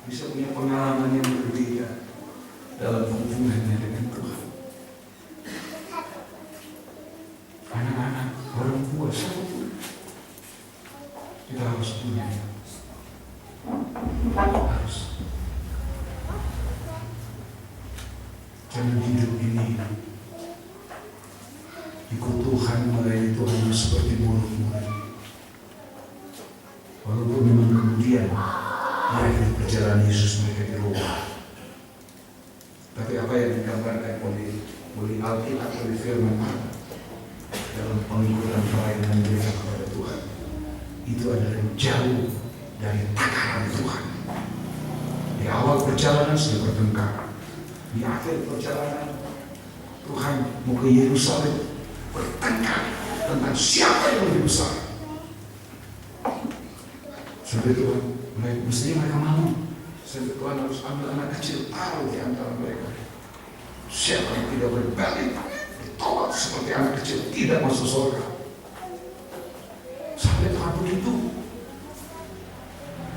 bisa punya pengalaman yang berbeda dalam hubungannya dengan Tuhan. Anak-anak, orang tua, siapapun, kita harus punya. Harus. Jangan hidup ini ikut Tuhan, melayani Tuhan seperti murid-murid. Walaupun memang kemudian di akhir perjalanan Yesus mereka dirubah. Tapi apa yang digambarkan oleh Alkitab, oleh firman Allah dalam pengikutan pelayanan mereka kepada Tuhan, itu adalah jauh dari takaran Tuhan. Di awal perjalanan sudah bertengkar, di akhir perjalanan Tuhan mau ke Yerusalem bertengkar tentang siapa yang lebih besar. Sampai Tuhan, mestinya mereka malu. Sampai Tuhan harus ambil anak kecil, taruh di antara mereka. Siapa yang tidak berbalik, ditolak seperti anak kecil, tidak masuk surga. Sampai Tuhan begitu.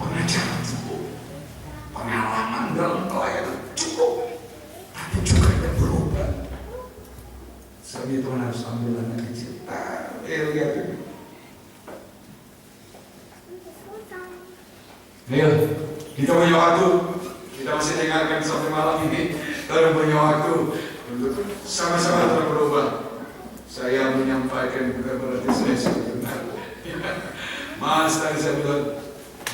Pengajaran cukup, pengalaman dalam pelayanan cukup, tapi juga tidak berubah. Sampai Tuhan harus ambil anak kecil, lihat ini. Ayo, kita punya waktu. Kita masih dengarkan sampai malam ini. Kita punya waktu untuk sama-sama terus berubah. Saya menyampaikan bukan berarti saya sudah benar. Mas, tadi saya bilang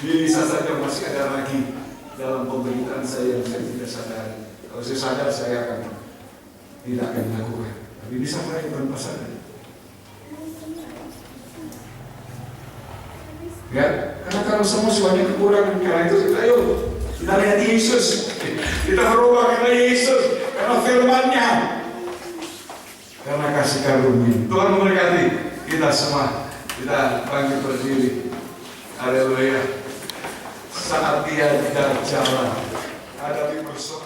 bisa saja masih ada lagi dalam pemberitaan saya yang saya tidak sadari. Kalau saya sadar, saya akan tidak akan melakukan. Tapi bisa saya tanpa sadar. Ya, karena kalau semua banyak kekurangan, karena itu ayo kita lihat Yesus, kita berubah karena Yesus, karena firman-Nya, karena kasih karunia. Tuhan memberkati kita semua. Kita bangkit berdiri. Haleluya. Saat Dia berjalan, hadapi persoalan.